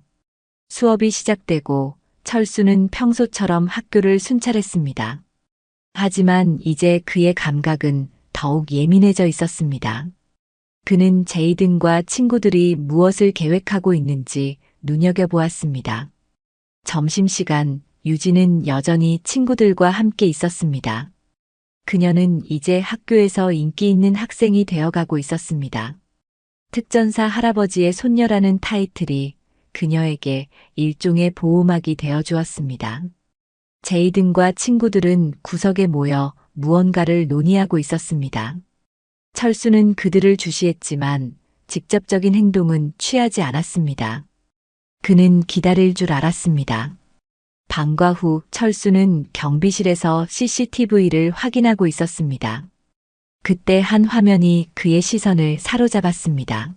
수업이 시작되고 철수는 평소처럼 학교를 순찰했습니다. 하지만 이제 그의 감각은 더욱 예민해져 있었습니다. 그는 제이든과 친구들이 무엇을 계획하고 있는지 눈여겨보았습니다. 점심시간, 유진은 여전히 친구들과 함께 있었습니다. 그녀는 이제 학교에서 인기 있는 학생이 되어가고 있었습니다. 특전사 할아버지의 손녀라는 타이틀이 그녀에게 일종의 보호막이 되어주었습니다. 제이든과 친구들은 구석에 모여 무언가를 논의하고 있었습니다. 철수는 그들을 주시했지만 직접적인 행동은 취하지 않았습니다. 그는 기다릴 줄 알았습니다. 방과 후 철수는 경비실에서 CCTV를 확인하고 있었습니다. 그때 한 화면이 그의 시선을 사로잡았습니다.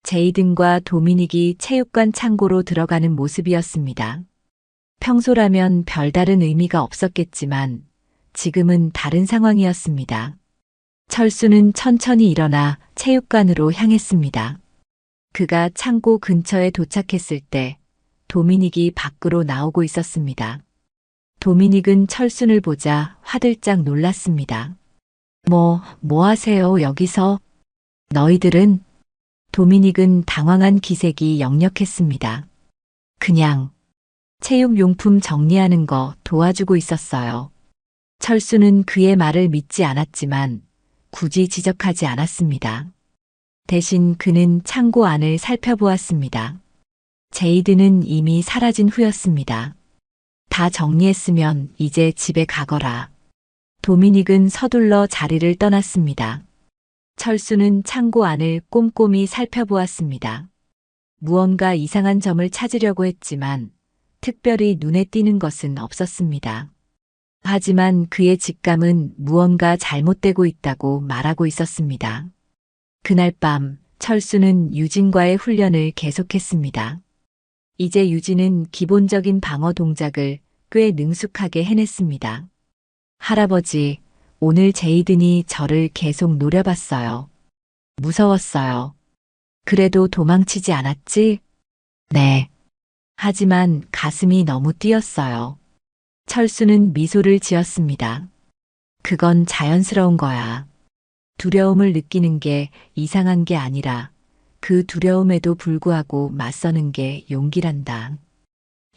제이든과 도미닉이 체육관 창고로 들어가는 모습이었습니다. 평소라면 별다른 의미가 없었겠지만 지금은 다른 상황이었습니다. 철수는 천천히 일어나 체육관으로 향했습니다. 그가 창고 근처에 도착했을 때 도미닉이 밖으로 나오고 있었습니다. 도미닉은 철순을 보자 화들짝 놀랐습니다. 뭐 하세요, 여기서? 너희들은? 도미닉은 당황한 기색이 역력했습니다. 그냥 체육용품 정리하는 거 도와주고 있었어요. 철수는 그의 말을 믿지 않았지만 굳이 지적하지 않았습니다. 대신 그는 창고 안을 살펴보았습니다. 제이드는 이미 사라진 후였습니다. 다 정리했으면 이제 집에 가거라. 도미닉은 서둘러 자리를 떠났습니다. 철수는 창고 안을 꼼꼼히 살펴보았습니다. 무언가 이상한 점을 찾으려고 했지만 특별히 눈에 띄는 것은 없었습니다. 하지만 그의 직감은 무언가 잘못되고 있다고 말하고 있었습니다. 그날 밤 철수는 유진과의 훈련을 계속했습니다. 이제 유진은 기본적인 방어 동작을 꽤 능숙하게 해냈습니다. 할아버지, 오늘 제이든이 저를 계속 노려봤어요. 무서웠어요. 그래도 도망치지 않았지? 네. 하지만 가슴이 너무 뛰었어요. 철수는 미소를 지었습니다. 그건 자연스러운 거야. 두려움을 느끼는 게 이상한 게 아니라 그 두려움에도 불구하고 맞서는 게 용기란다.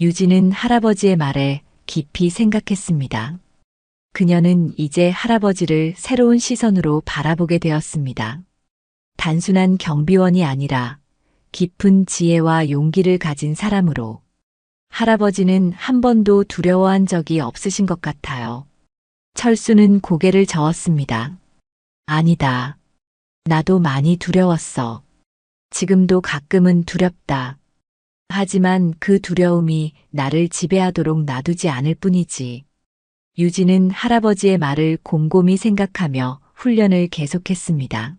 유진은 할아버지의 말에 깊이 생각했습니다. 그녀는 이제 할아버지를 새로운 시선으로 바라보게 되었습니다. 단순한 경비원이 아니라 깊은 지혜와 용기를 가진 사람으로 할아버지는 한 번도 두려워한 적이 없으신 것 같아요. 철수는 고개를 저었습니다. 아니다. 나도 많이 두려웠어. 지금도 가끔은 두렵다. 하지만 그 두려움이 나를 지배하도록 놔두지 않을 뿐이지. 유진은 할아버지의 말을 곰곰이 생각하며 훈련을 계속했습니다.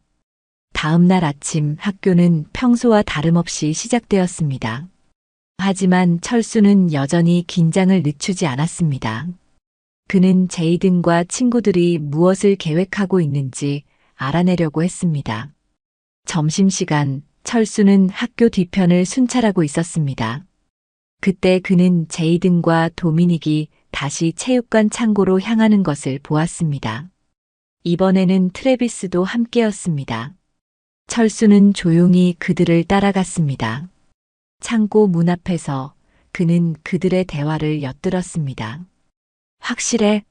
다음 날 아침 학교는 평소와 다름없이 시작되었습니다. 하지만 철수는 여전히 긴장을 늦추지 않았습니다. 그는 제이든과 친구들이 무엇을 계획하고 있는지 알아내려고 했습니다. 점심시간 철수는 학교 뒤편을 순찰하고 있었습니다. 그때 그는 제이든과 도미닉이 다시 체육관 창고로 향하는 것을 보았습니다. 이번에는 트래비스도 함께였습니다. 철수는 조용히 그들을 따라갔습니다. 창고 문 앞에서 그는 그들의 대화를 엿들었습니다. 확실해?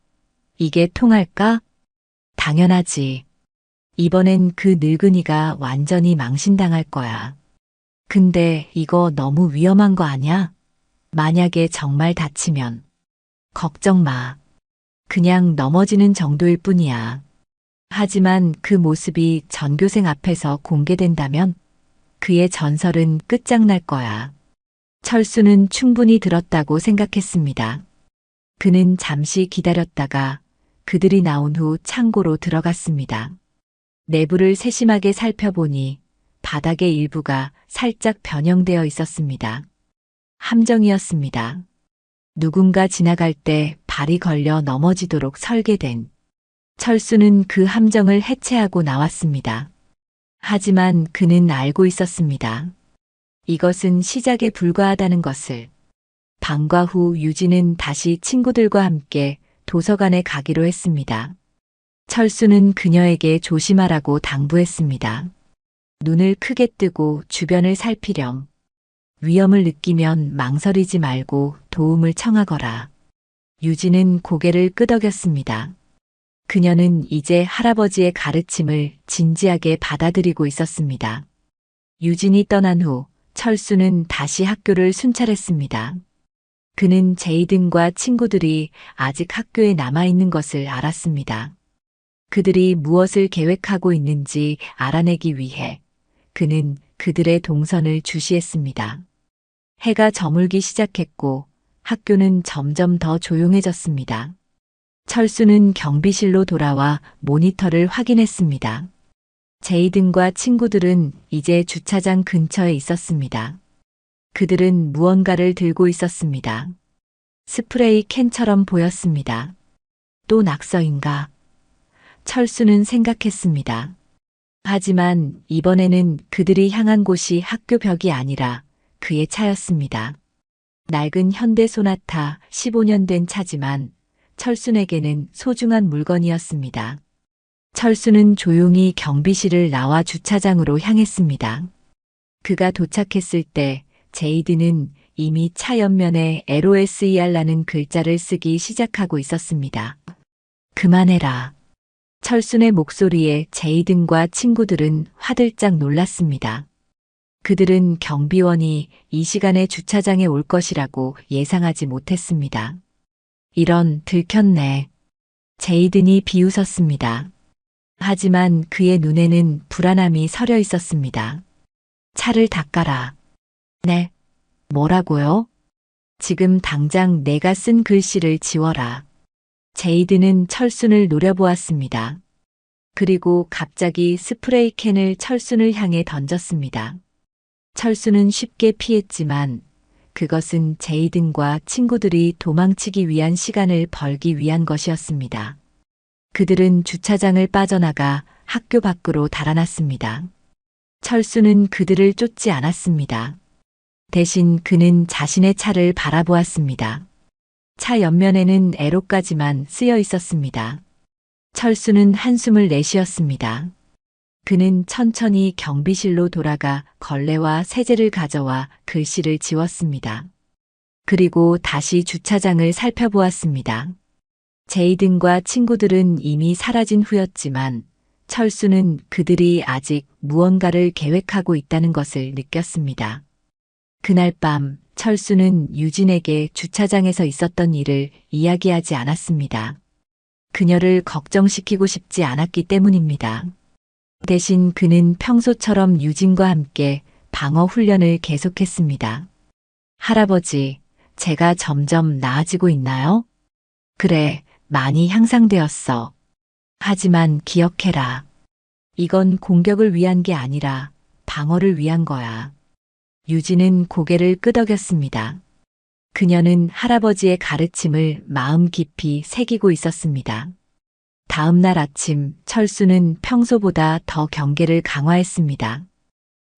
이게 통할까? 당연하지. 이번엔 그 늙은이가 완전히 망신당할 거야. 근데 이거 너무 위험한 거 아냐? 만약에 정말 다치면. 걱정 마. 그냥 넘어지는 정도일 뿐이야. 하지만 그 모습이 전교생 앞에서 공개된다면 그의 전설은 끝장날 거야. 철수는 충분히 들었다고 생각했습니다. 그는 잠시 기다렸다가 그들이 나온 후 창고로 들어갔습니다. 내부를 세심하게 살펴보니 바닥의 일부가 살짝 변형되어 있었습니다. 함정이었습니다. 누군가 지나갈 때 발이 걸려 넘어지도록 설계된. 철수는 그 함정을 해체하고 나왔습니다. 하지만 그는 알고 있었습니다. 이것은 시작에 불과하다는 것을. 방과 후 유진은 다시 친구들과 함께 도서관에 가기로 했습니다. 철수는 그녀에게 조심하라고 당부했습니다. 눈을 크게 뜨고 주변을 살피렴. 위험을 느끼면 망설이지 말고 도움을 청하거라. 유진은 고개를 끄덕였습니다. 그녀는 이제 할아버지의 가르침을 진지하게 받아들이고 있었습니다. 유진이 떠난 후 철수는 다시 학교를 순찰했습니다. 그는 제이든과 친구들이 아직 학교에 남아있는 것을 알았습니다. 그들이 무엇을 계획하고 있는지 알아내기 위해 그는 그들의 동선을 주시했습니다. 해가 저물기 시작했고 학교는 점점 더 조용해졌습니다. 철수는 경비실로 돌아와 모니터를 확인했습니다. 제이든과 친구들은 이제 주차장 근처에 있었습니다. 그들은 무언가를 들고 있었습니다. 스프레이 캔처럼 보였습니다. 또 낙서인가? 철수는 생각했습니다. 하지만 이번에는 그들이 향한 곳이 학교 벽이 아니라 그의 차였습니다. 낡은 현대 소나타 15년 된 차지만 철순에게는 소중한 물건이었습니다. 철수는 조용히 경비실을 나와 주차장으로 향했습니다. 그가 도착했을 때 제이드는 이미 차 옆면에 LOSER라는 글자를 쓰기 시작하고 있었습니다. 그만해라. 철순의 목소리에 제이든과 친구들은 화들짝 놀랐습니다. 그들은 경비원이 이 시간에 주차장에 올 것이라고 예상하지 못했습니다. 이런, 들켰네. 제이든이 비웃었습니다. 하지만 그의 눈에는 불안함이 서려 있었습니다. 차를 닦아라. 네. 뭐라고요? 지금 당장 내가 쓴 글씨를 지워라. 제이든은 철순을 노려보았습니다. 그리고 갑자기 스프레이 캔을 철순을 향해 던졌습니다. 철수는 쉽게 피했지만 그것은 제이든과 친구들이 도망치기 위한 시간을 벌기 위한 것이었습니다. 그들은 주차장을 빠져나가 학교 밖으로 달아났습니다. 철수는 그들을 쫓지 않았습니다. 대신 그는 자신의 차를 바라보았습니다. 차 옆면에는 에로까지만 쓰여 있었습니다. 철수는 한숨을 내쉬었습니다. 그는 천천히 경비실로 돌아가 걸레와 세제를 가져와 글씨를 지웠습니다. 그리고 다시 주차장을 살펴보았습니다. 제이든과 친구들은 이미 사라진 후였지만 철수는 그들이 아직 무언가를 계획하고 있다는 것을 느꼈습니다. 그날 밤 철수는 유진에게 주차장에서 있었던 일을 이야기하지 않았습니다. 그녀를 걱정시키고 싶지 않았기 때문입니다. 대신 그는 평소처럼 유진과 함께 방어 훈련을 계속했습니다. 할아버지, 제가 점점 나아지고 있나요? 그래, 많이 향상되었어. 하지만 기억해라. 이건 공격을 위한 게 아니라 방어를 위한 거야. 유진은 고개를 끄덕였습니다. 그녀는 할아버지의 가르침을 마음 깊이 새기고 있었습니다. 다음 날 아침 철수는 평소보다 더 경계를 강화했습니다.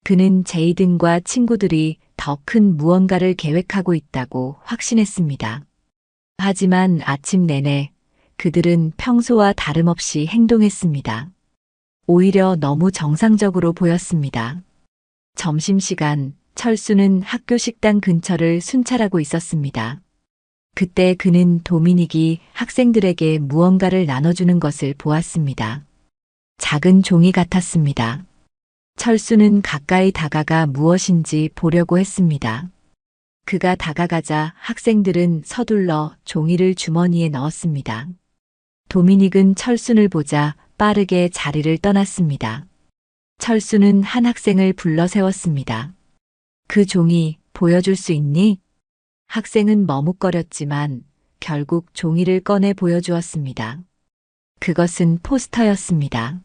그는 제이든과 친구들이 더 큰 무언가를 계획하고 있다고 확신했습니다. 하지만 아침 내내 그들은 평소와 다름없이 행동했습니다. 오히려 너무 정상적으로 보였습니다. 점심시간 철수는 학교 식당 근처를 순찰하고 있었습니다. 그때 그는 도미닉이 학생들에게 무언가를 나눠주는 것을 보았습니다. 작은 종이 같았습니다. 철수는 가까이 다가가 무엇인지 보려고 했습니다. 그가 다가가자 학생들은 서둘러 종이를 주머니에 넣었습니다. 도미닉은 철수를 보자 빠르게 자리를 떠났습니다. 철수는 한 학생을 불러 세웠습니다. 그 종이 보여줄 수 있니? 학생은 머뭇거렸지만 결국 종이를 꺼내 보여주었습니다. 그것은 포스터였습니다.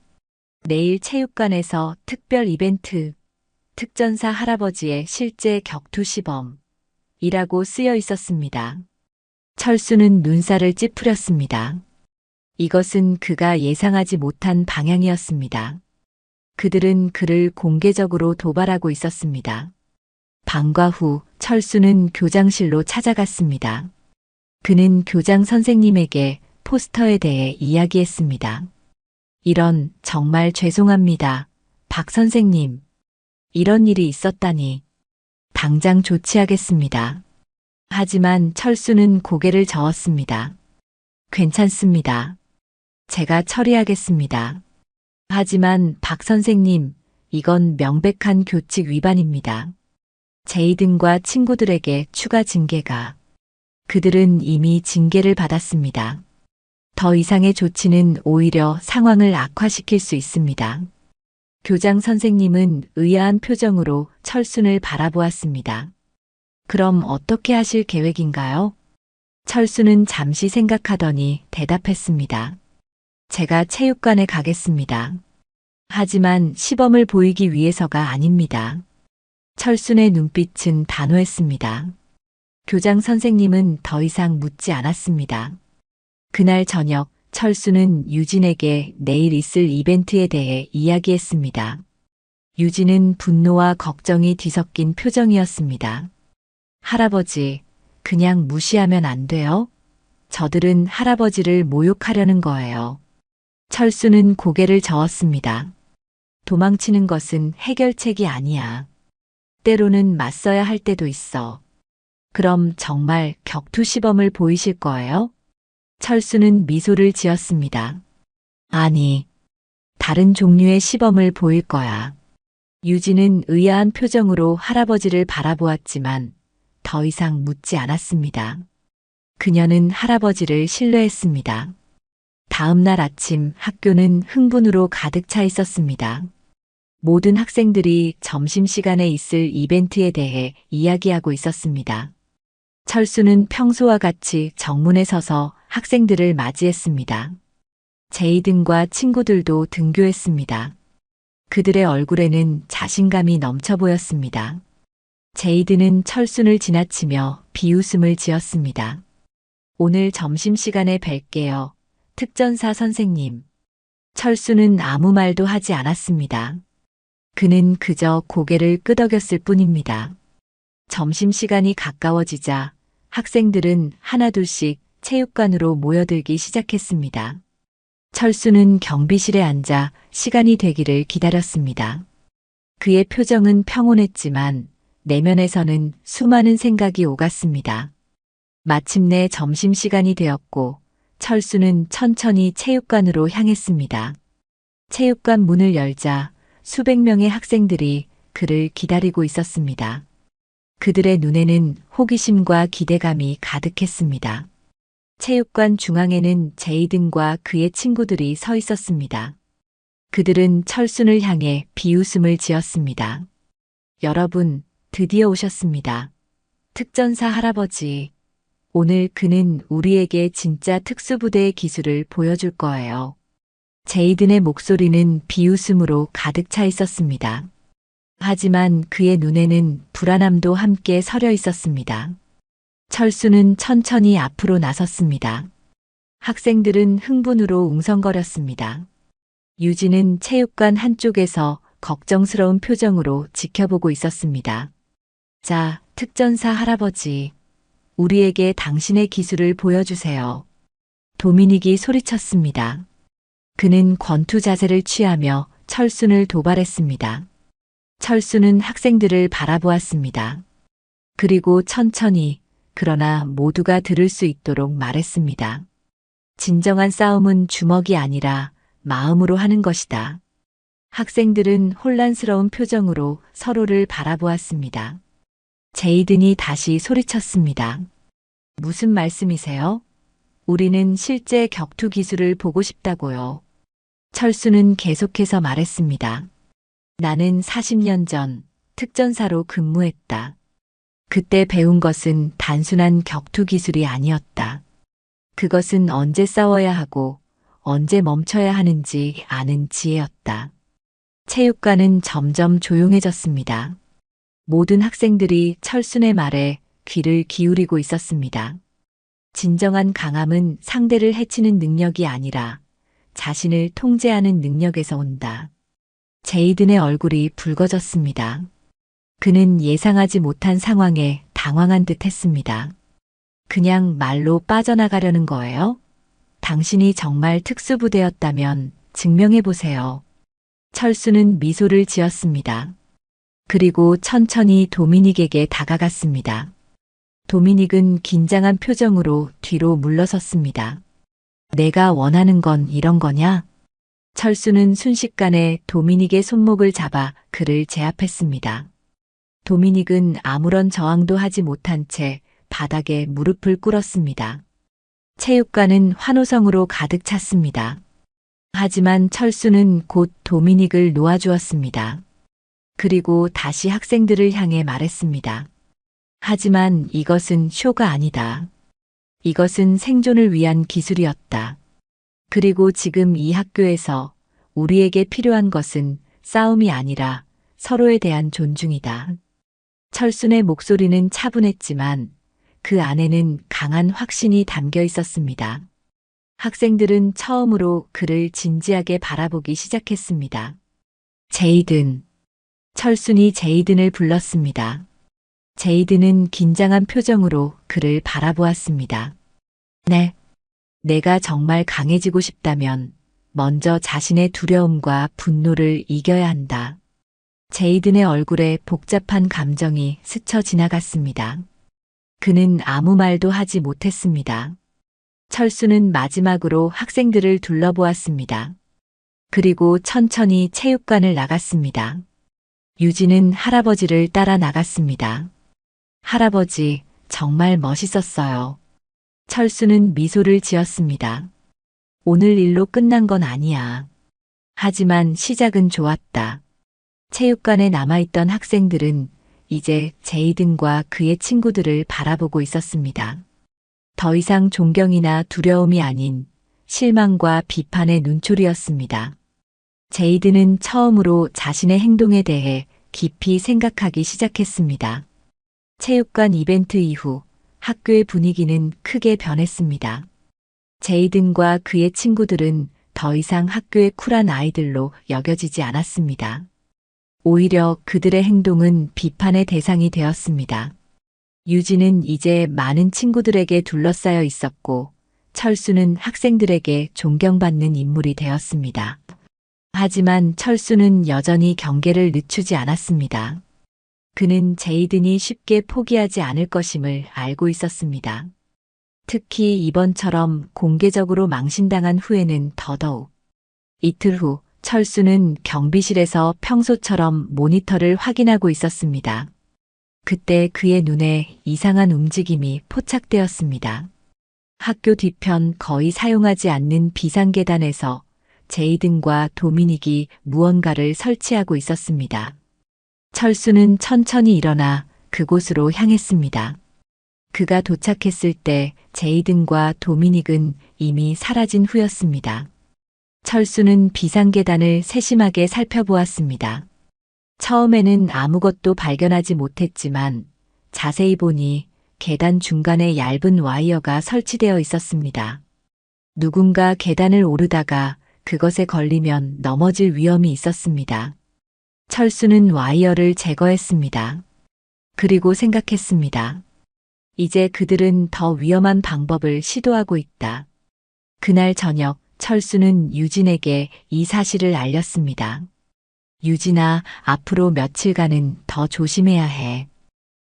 내일 체육관에서 특별 이벤트, 특전사 할아버지의 실제 격투 시범이라고 쓰여 있었습니다. 철수는 눈살을 찌푸렸습니다. 이것은 그가 예상하지 못한 방향이었습니다. 그들은 그를 공개적으로 도발하고 있었습니다. 방과 후 철수는 교장실로 찾아갔습니다. 그는 교장 선생님에게 포스터에 대해 이야기했습니다. 이런, 정말 죄송합니다. 박 선생님. 이런 일이 있었다니. 당장 조치하겠습니다. 하지만 철수는 고개를 저었습니다. 괜찮습니다. 제가 처리하겠습니다. 하지만 박 선생님, 이건 명백한 교칙 위반입니다. 제이든과 친구들에게 추가 징계가. 그들은 이미 징계를 받았습니다. 더 이상의 조치는 오히려 상황을 악화시킬 수 있습니다. 교장 선생님은 의아한 표정으로 철수를 바라보았습니다. 그럼 어떻게 하실 계획인가요? 철수는 잠시 생각하더니 대답했습니다. 제가 체육관에 가겠습니다. 하지만 시범을 보이기 위해서가 아닙니다. 철순의 눈빛은 단호했습니다. 교장 선생님은 더 이상 묻지 않았습니다. 그날 저녁 철수는 유진에게 내일 있을 이벤트에 대해 이야기했습니다. 유진은 분노와 걱정이 뒤섞인 표정이었습니다. 할아버지, 그냥 무시하면 안 돼요? 저들은 할아버지를 모욕하려는 거예요. 철수는 고개를 저었습니다. 도망치는 것은 해결책이 아니야. 때로는 맞서야 할 때도 있어. 그럼 정말 격투 시범을 보이실 거예요? 철수는 미소를 지었습니다. 아니, 다른 종류의 시범을 보일 거야. 유진은 의아한 표정으로 할아버지를 바라보았지만 더 이상 묻지 않았습니다. 그녀는 할아버지를 신뢰했습니다. 다음 날 아침 학교는 흥분으로 가득 차 있었습니다. 모든 학생들이 점심시간에 있을 이벤트에 대해 이야기하고 있었습니다. 철수는 평소와 같이 정문에 서서 학생들을 맞이했습니다. 제이든과 친구들도 등교했습니다. 그들의 얼굴에는 자신감이 넘쳐 보였습니다. 제이든은 철순을 지나치며 비웃음을 지었습니다. 오늘 점심시간에 뵐게요. 특전사 선생님. 철수는 아무 말도 하지 않았습니다. 그는 그저 고개를 끄덕였을 뿐입니다. 점심시간이 가까워지자 학생들은 하나둘씩 체육관으로 모여들기 시작했습니다. 철수는 경비실에 앉아 시간이 되기를 기다렸습니다. 그의 표정은 평온했지만 내면에서는 수많은 생각이 오갔습니다. 마침내 점심시간이 되었고 철수는 천천히 체육관으로 향했습니다. 체육관 문을 열자 수백 명의 학생들이 그를 기다리고 있었습니다. 그들의 눈에는 호기심과 기대감이 가득했습니다. 체육관 중앙에는 제이든과 그의 친구들이 서 있었습니다. 그들은 철순을 향해 비웃음을 지었습니다. 여러분, 드디어 오셨습니다. 특전사 할아버지. 오늘 그는 우리에게 진짜 특수부대의 기술을 보여줄 거예요. 제이든의 목소리는 비웃음으로 가득 차 있었습니다. 하지만 그의 눈에는 불안함도 함께 서려 있었습니다. 철수는 천천히 앞으로 나섰습니다. 학생들은 흥분으로 웅성거렸습니다. 유진은 체육관 한쪽에서 걱정스러운 표정으로 지켜보고 있었습니다. 자, 특전사 할아버지. 우리에게 당신의 기술을 보여주세요. 도미닉이 소리쳤습니다. 그는 권투 자세를 취하며 철순을 도발했습니다. 철수는 학생들을 바라보았습니다. 그리고 천천히, 그러나 모두가 들을 수 있도록 말했습니다. 진정한 싸움은 주먹이 아니라 마음으로 하는 것이다. 학생들은 혼란스러운 표정으로 서로를 바라보았습니다. 제이든이 다시 소리쳤습니다. 무슨 말씀이세요? 우리는 실제 격투 기술을 보고 싶다고요. 철수는 계속해서 말했습니다. 나는 40년 전 특전사로 근무했다. 그때 배운 것은 단순한 격투 기술이 아니었다. 그것은 언제 싸워야 하고 언제 멈춰야 하는지 아는 지혜였다. 체육관은 점점 조용해졌습니다. 모든 학생들이 철순의 말에 귀를 기울이고 있었습니다. 진정한 강함은 상대를 해치는 능력이 아니라 자신을 통제하는 능력에서 온다. 제이든의 얼굴이 붉어졌습니다. 그는 예상하지 못한 상황에 당황한 듯 했습니다. 그냥 말로 빠져나가려는 거예요? 당신이 정말 특수부대였다면 증명해 보세요. 철수는 미소를 지었습니다. 그리고 천천히 도미닉에게 다가갔습니다. 도미닉은 긴장한 표정으로 뒤로 물러섰습니다. 내가 원하는 건 이런 거냐? 철수는 순식간에 도미닉의 손목을 잡아 그를 제압했습니다. 도미닉은 아무런 저항도 하지 못한 채 바닥에 무릎을 꿇었습니다. 체육관은 환호성으로 가득 찼습니다. 하지만 철수는 곧 도미닉을 놓아주었습니다. 그리고 다시 학생들을 향해 말했습니다. 하지만 이것은 쇼가 아니다. 이것은 생존을 위한 기술이었다. 그리고 지금 이 학교에서 우리에게 필요한 것은 싸움이 아니라 서로에 대한 존중이다. 철순의 목소리는 차분했지만 그 안에는 강한 확신이 담겨 있었습니다. 학생들은 처음으로 그를 진지하게 바라보기 시작했습니다. 제이든. 철순이 제이든을 불렀습니다. 제이든은 긴장한 표정으로 그를 바라보았습니다. 네. 내가 정말 강해지고 싶다면 먼저 자신의 두려움과 분노를 이겨야 한다. 제이든의 얼굴에 복잡한 감정이 스쳐 지나갔습니다. 그는 아무 말도 하지 못했습니다. 철수는 마지막으로 학생들을 둘러보았습니다. 그리고 천천히 체육관을 나갔습니다. 유진은 할아버지를 따라 나갔습니다. 할아버지, 정말 멋있었어요. 철수는 미소를 지었습니다. 오늘 일로 끝난 건 아니야. 하지만 시작은 좋았다. 체육관에 남아있던 학생들은 이제 제이든과 그의 친구들을 바라보고 있었습니다. 더 이상 존경이나 두려움이 아닌 실망과 비판의 눈초리였습니다. 제이든은 처음으로 자신의 행동에 대해 깊이 생각하기 시작했습니다. 체육관 이벤트 이후 학교의 분위기는 크게 변했습니다. 제이든과 그의 친구들은 더 이상 학교의 쿨한 아이들로 여겨지지 않았습니다. 오히려 그들의 행동은 비판의 대상이 되었습니다. 유진은 이제 많은 친구들에게 둘러싸여 있었고, 철수는 학생들에게 존경받는 인물이 되었습니다. 하지만 철수는 여전히 경계를 늦추지 않았습니다. 그는 제이든이 쉽게 포기하지 않을 것임을 알고 있었습니다. 특히 이번처럼 공개적으로 망신당한 후에는 더더욱. 이틀 후 철수는 경비실에서 평소처럼 모니터를 확인하고 있었습니다. 그때 그의 눈에 이상한 움직임이 포착되었습니다. 학교 뒤편 거의 사용하지 않는 비상계단에서 제이든과 도미닉이 무언가를 설치하고 있었습니다. 철수는 천천히 일어나 그곳으로 향했습니다. 그가 도착했을 때 제이든과 도미닉은 이미 사라진 후였습니다. 철수는 비상계단을 세심하게 살펴보았습니다. 처음에는 아무것도 발견하지 못했지만 자세히 보니 계단 중간에 얇은 와이어가 설치되어 있었습니다. 누군가 계단을 오르다가 그것에 걸리면 넘어질 위험이 있었습니다. 철수는 와이어를 제거했습니다. 그리고 생각했습니다. 이제 그들은 더 위험한 방법을 시도하고 있다. 그날 저녁 철수는 유진에게 이 사실을 알렸습니다. 유진아, 앞으로 며칠간은 더 조심해야 해.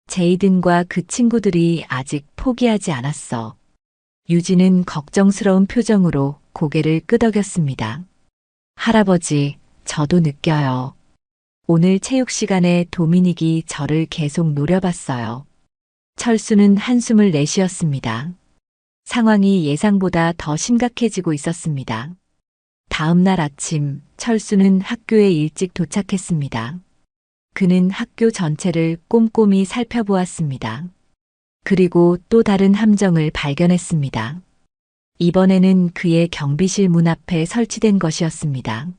제이든과 그 친구들이 아직 포기하지 않았어. 유진은 걱정스러운 표정으로 고개를 끄덕였습니다. 할아버지, 저도 느껴요. 오늘 체육 시간에 도미닉이 저를 계속 노려봤어요. 철수는 한숨을 내쉬었습니다. 상황이 예상보다 더 심각해지고 있었습니다. 다음 날 아침, 철수는 학교에 일찍 도착했습니다. 그는 학교 전체를 꼼꼼히 살펴보았습니다. 그리고 또 다른 함정을 발견했습니다. 이번에는 그의 경비실 문 앞에 설치된 것이었습니다.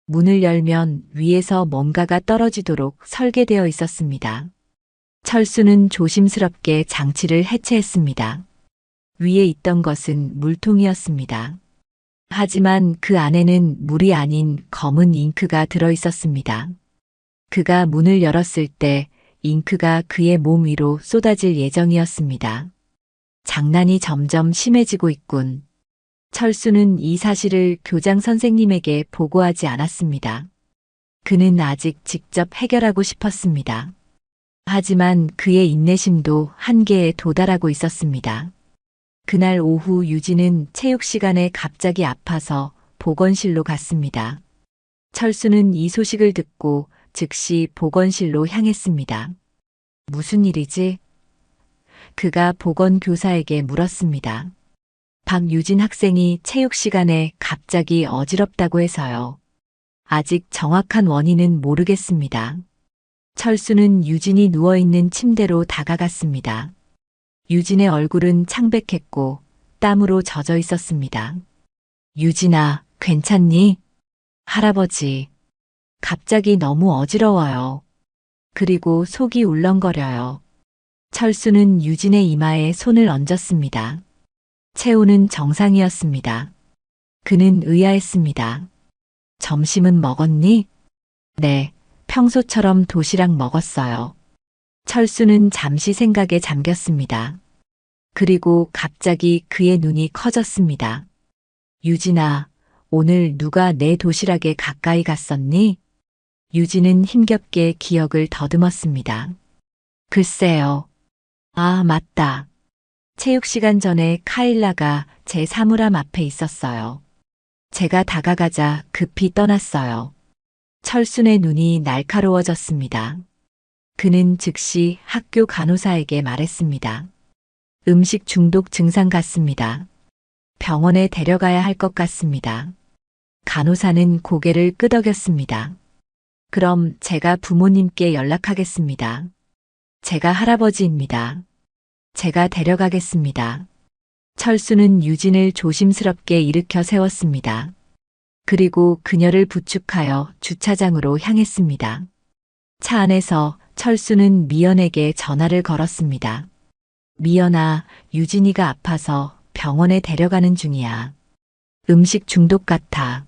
문을 열면 위에서 뭔가가 떨어지도록 설계되어 있었습니다. 철수는 조심스럽게 장치를 해체했습니다. 위에 있던 것은 물통이었습니다. 하지만 그 안에는 물이 아닌 검은 잉크가 들어 있었습니다. 그가 문을 열었을 때 잉크가 그의 몸 위로 쏟아질 예정이었습니다. 장난이 점점 심해지고 있군. 철수는 이 사실을 교장 선생님에게 보고하지 않았습니다. 그는 아직 직접 해결하고 싶었습니다. 하지만 그의 인내심도 한계에 도달하고 있었습니다. 그날 오후 유진은 체육 시간에 갑자기 아파서 보건실로 갔습니다. 철수는 이 소식을 듣고 즉시 보건실로 향했습니다. 무슨 일이지? 그가 보건교사에게 물었습니다. 박유진 학생이 체육 시간에 갑자기 어지럽다고 해서요. 아직 정확한 원인은 모르겠습니다. 철수는 유진이 누워있는 침대로 다가갔습니다. 유진의 얼굴은 창백했고 땀으로 젖어 있었습니다. 유진아, 괜찮니? 할아버지, 갑자기 너무 어지러워요. 그리고 속이 울렁거려요. 철수는 유진의 이마에 손을 얹었습니다. 체온은 정상이었습니다. 그는 의아했습니다. 점심은 먹었니? 네, 평소처럼 도시락 먹었어요. 철수는 잠시 생각에 잠겼습니다. 그리고 갑자기 그의 눈이 커졌습니다. 유진아, 오늘 누가 내 도시락에 가까이 갔었니? 유진은 힘겹게 기억을 더듬었습니다. 글쎄요. 아, 맞다. 체육 시간 전에 카일라가 제 사물함 앞에 있었어요. 제가 다가가자 급히 떠났어요. 철순의 눈이 날카로워졌습니다. 그는 즉시 학교 간호사에게 말했습니다. 음식 중독 증상 같습니다. 병원에 데려가야 할 것 같습니다. 간호사는 고개를 끄덕였습니다. 그럼 제가 부모님께 연락하겠습니다. 제가 할아버지입니다. 제가 데려가겠습니다. 철수는 유진을 조심스럽게 일으켜 세웠습니다. 그리고 그녀를 부축하여 주차장으로 향했습니다. 차 안에서 철수는 미연에게 전화를 걸었습니다. 미연아, 유진이가 아파서 병원에 데려가는 중이야. 음식 중독 같아.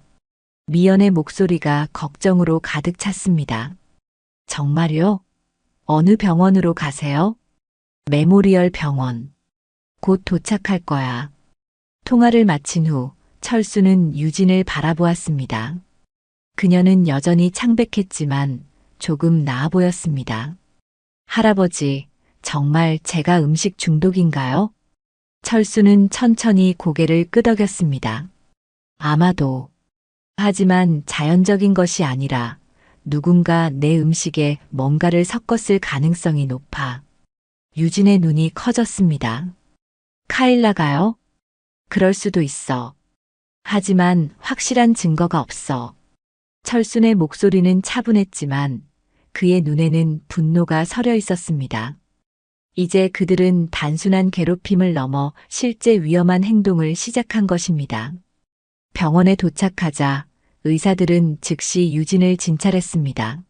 미연의 목소리가 걱정으로 가득 찼습니다. 정말요? 어느 병원으로 가세요? 메모리얼 병원. 곧 도착할 거야. 통화를 마친 후 철수는 유진을 바라보았습니다. 그녀는 여전히 창백했지만 조금 나아 보였습니다. 할아버지, 정말 제가 음식 중독인가요? 철수는 천천히 고개를 끄덕였습니다. 아마도. 하지만 자연적인 것이 아니라 누군가 내 음식에 뭔가를 섞었을 가능성이 높아. 유진의 눈이 커졌습니다. 카일라가요? 그럴 수도 있어. 하지만 확실한 증거가 없어. 철순의 목소리는 차분했지만 그의 눈에는 분노가 서려 있었습니다. 이제 그들은 단순한 괴롭힘을 넘어 실제 위험한 행동을 시작한 것입니다. 병원에 도착하자 의사들은 즉시 유진을 진찰했습니다.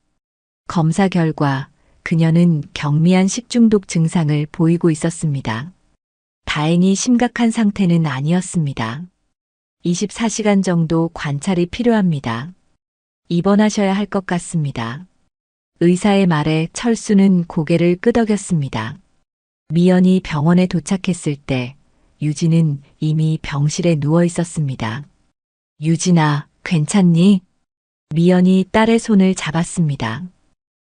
검사 결과 그녀는 경미한 식중독 증상을 보이고 있었습니다. 다행히 심각한 상태는 아니었습니다. 24시간 정도 관찰이 필요합니다. 입원하셔야 할 것 같습니다. 의사의 말에 철수는 고개를 끄덕였습니다. 미연이 병원에 도착했을 때 유진은 이미 병실에 누워 있었습니다. 유진아, 괜찮니? 미연이 딸의 손을 잡았습니다.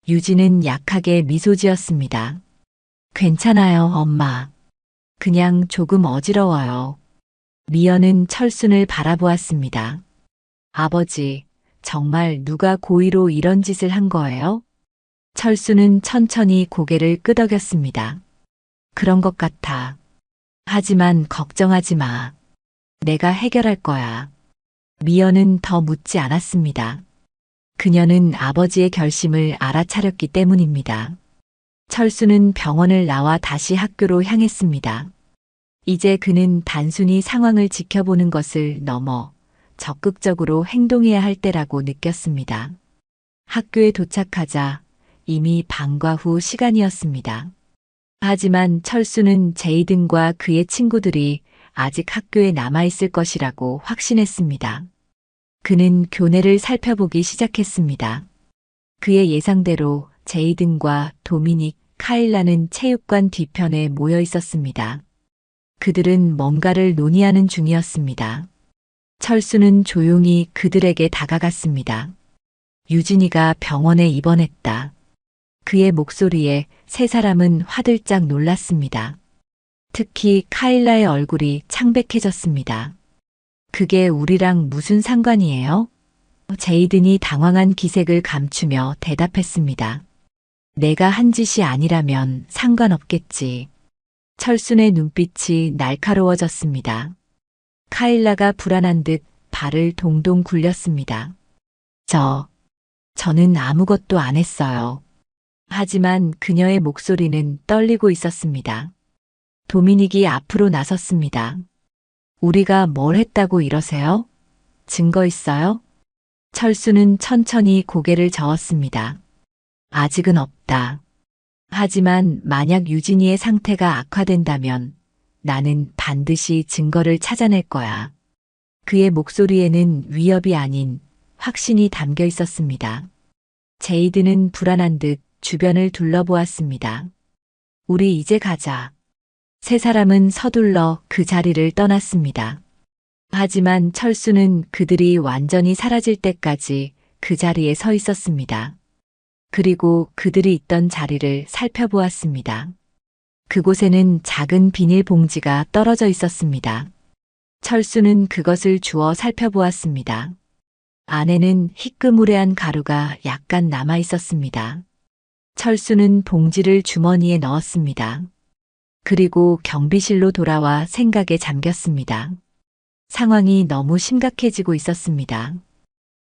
유진은 약하게 미소 지었습니다. 괜찮아요, 엄마. 그냥 조금 어지러워요. 미연은 철순을 바라보았습니다. 아버지, 정말 누가 고의로 이런 짓을 한 거예요? 철수는 천천히 고개를 끄덕였습니다. 그런 것 같아. 하지만 걱정하지 마. 내가 해결할 거야. 미연은 더 묻지 않았습니다. 그녀는 아버지의 결심을 알아차렸기 때문입니다. 철수는 병원을 나와 다시 학교로 향했습니다. 이제 그는 단순히 상황을 지켜보는 것을 넘어 적극적으로 행동해야 할 때라고 느꼈습니다. 학교에 도착하자 이미 방과 후 시간이었습니다. 하지만 철수는 제이든과 그의 친구들이 아직 학교에 남아있을 것이라고 확신했습니다. 그는 교내를 살펴보기 시작했습니다. 그의 예상대로 제이든과 도미닉, 카일라는 체육관 뒤편에 모여 있었습니다. 그들은 뭔가를 논의하는 중이었습니다. 철수는 조용히 그들에게 다가갔습니다. 유진이가 병원에 입원했다. 그의 목소리에 세 사람은 화들짝 놀랐습니다. 특히 카일라의 얼굴이 창백해졌습니다. 그게 우리랑 무슨 상관이에요? 제이든이 당황한 기색을 감추며 대답했습니다. 내가 한 짓이 아니라면 상관없겠지. 철순의 눈빛이 날카로워졌습니다. 카일라가 불안한 듯 발을 동동 굴렸습니다. 저는 아무것도 안 했어요. 하지만 그녀의 목소리는 떨리고 있었습니다. 도미닉이 앞으로 나섰습니다. 우리가 뭘 했다고 이러세요? 증거 있어요? 철수는 천천히 고개를 저었습니다. 아직은 없다. 하지만 만약 유진이의 상태가 악화된다면 나는 반드시 증거를 찾아낼 거야. 그의 목소리에는 위협이 아닌 확신이 담겨 있었습니다. 제이드는 불안한 듯 주변을 둘러보았습니다. 우리 이제 가자. 세 사람은 서둘러 그 자리를 떠났습니다. 하지만 철수는 그들이 완전히 사라질 때까지 그 자리에 서 있었습니다. 그리고 그들이 있던 자리를 살펴보았습니다. 그곳에는 작은 비닐봉지가 떨어져 있었습니다. 철수는 그것을 주워 살펴보았습니다. 안에는 희끄무레한 가루가 약간 남아 있었습니다. 철수는 봉지를 주머니에 넣었습니다. 그리고 경비실로 돌아와 생각에 잠겼습니다. 상황이 너무 심각해지고 있었습니다.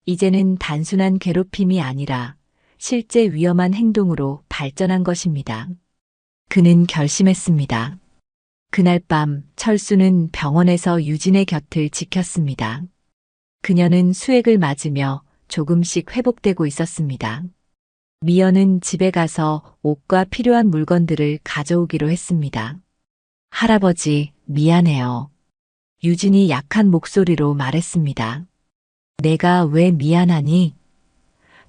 이제는 단순한 괴롭힘이 아니라 실제 위험한 행동으로 발전한 것입니다. 그는 결심했습니다. 그날 밤 철수는 병원에서 유진의 곁을 지켰습니다. 그녀는 수액을 맞으며 조금씩 회복되고 있었습니다. 미연은 집에 가서 옷과 필요한 물건들을 가져오기로 했습니다. 할아버지, 미안해요. 유진이 약한 목소리로 말했습니다. 내가 왜 미안하니?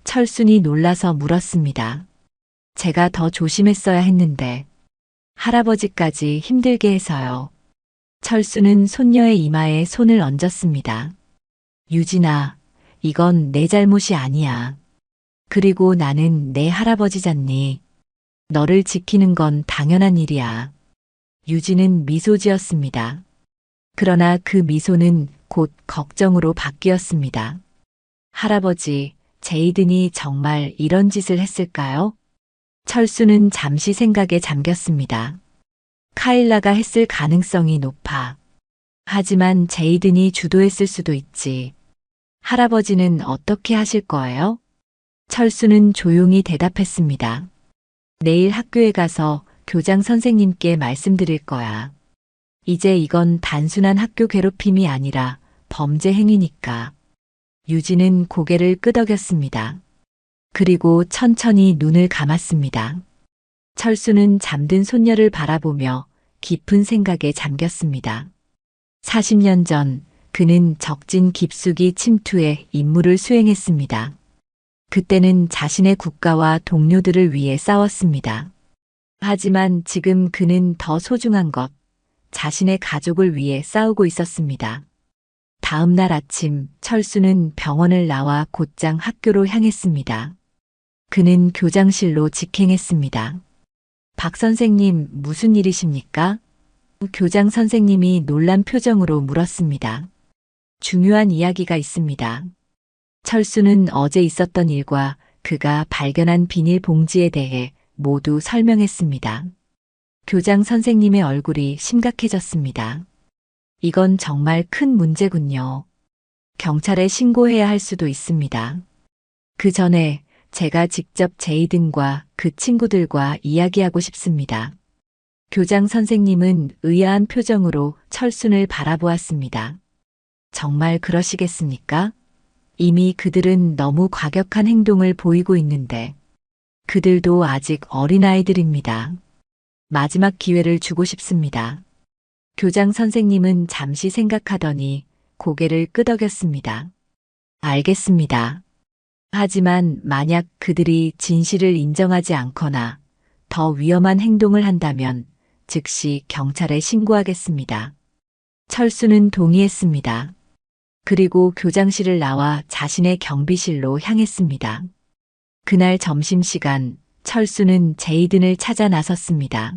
철순이 놀라서 물었습니다. 제가 더 조심했어야 했는데 할아버지까지 힘들게 해서요. 철수는 손녀의 이마에 손을 얹었습니다. 유진아, 이건 내 잘못이 아니야. 그리고 나는 내 할아버지잖니. 너를 지키는 건 당연한 일이야. 유진은 미소 지었습니다. 그러나 그 미소는 곧 걱정으로 바뀌었습니다. 할아버지, 제이든이 정말 이런 짓을 했을까요? 철수는 잠시 생각에 잠겼습니다. 카일라가 했을 가능성이 높아. 하지만 제이든이 주도했을 수도 있지. 할아버지는 어떻게 하실 거예요? 철수는 조용히 대답했습니다. 내일 학교에 가서 교장 선생님께 말씀드릴 거야. 이제 이건 단순한 학교 괴롭힘이 아니라 범죄 행위니까. 유진은 고개를 끄덕였습니다. 그리고 천천히 눈을 감았습니다. 철수는 잠든 손녀를 바라보며 깊은 생각에 잠겼습니다. 40년 전 그는 적진 깊숙이 침투해 임무를 수행했습니다. 그때는 자신의 국가와 동료들을 위해 싸웠습니다. 하지만 지금 그는 더 소중한 것, 자신의 가족을 위해 싸우고 있었습니다. 다음 날 아침 철수는 병원을 나와 곧장 학교로 향했습니다. 그는 교장실로 직행했습니다. 박 선생님, 무슨 일이십니까? 교장 선생님이 놀란 표정으로 물었습니다. 중요한 이야기가 있습니다. 철수는 어제 있었던 일과 그가 발견한 비닐봉지에 대해 모두 설명했습니다. 교장 선생님의 얼굴이 심각해졌습니다. 이건 정말 큰 문제군요. 경찰에 신고해야 할 수도 있습니다. 그 전에 제가 직접 제이든과 그 친구들과 이야기하고 싶습니다. 교장 선생님은 의아한 표정으로 철순을 바라보았습니다. 정말 그러시겠습니까? 이미 그들은 너무 과격한 행동을 보이고 있는데 그들도 아직 어린아이들입니다. 마지막 기회를 주고 싶습니다. 교장 선생님은 잠시 생각하더니 고개를 끄덕였습니다. 알겠습니다. 하지만 만약 그들이 진실을 인정하지 않거나 더 위험한 행동을 한다면 즉시 경찰에 신고하겠습니다. 철수는 동의했습니다. 그리고 교장실을 나와 자신의 경비실로 향했습니다. 그날 점심시간 철수는 제이든을 찾아 나섰습니다.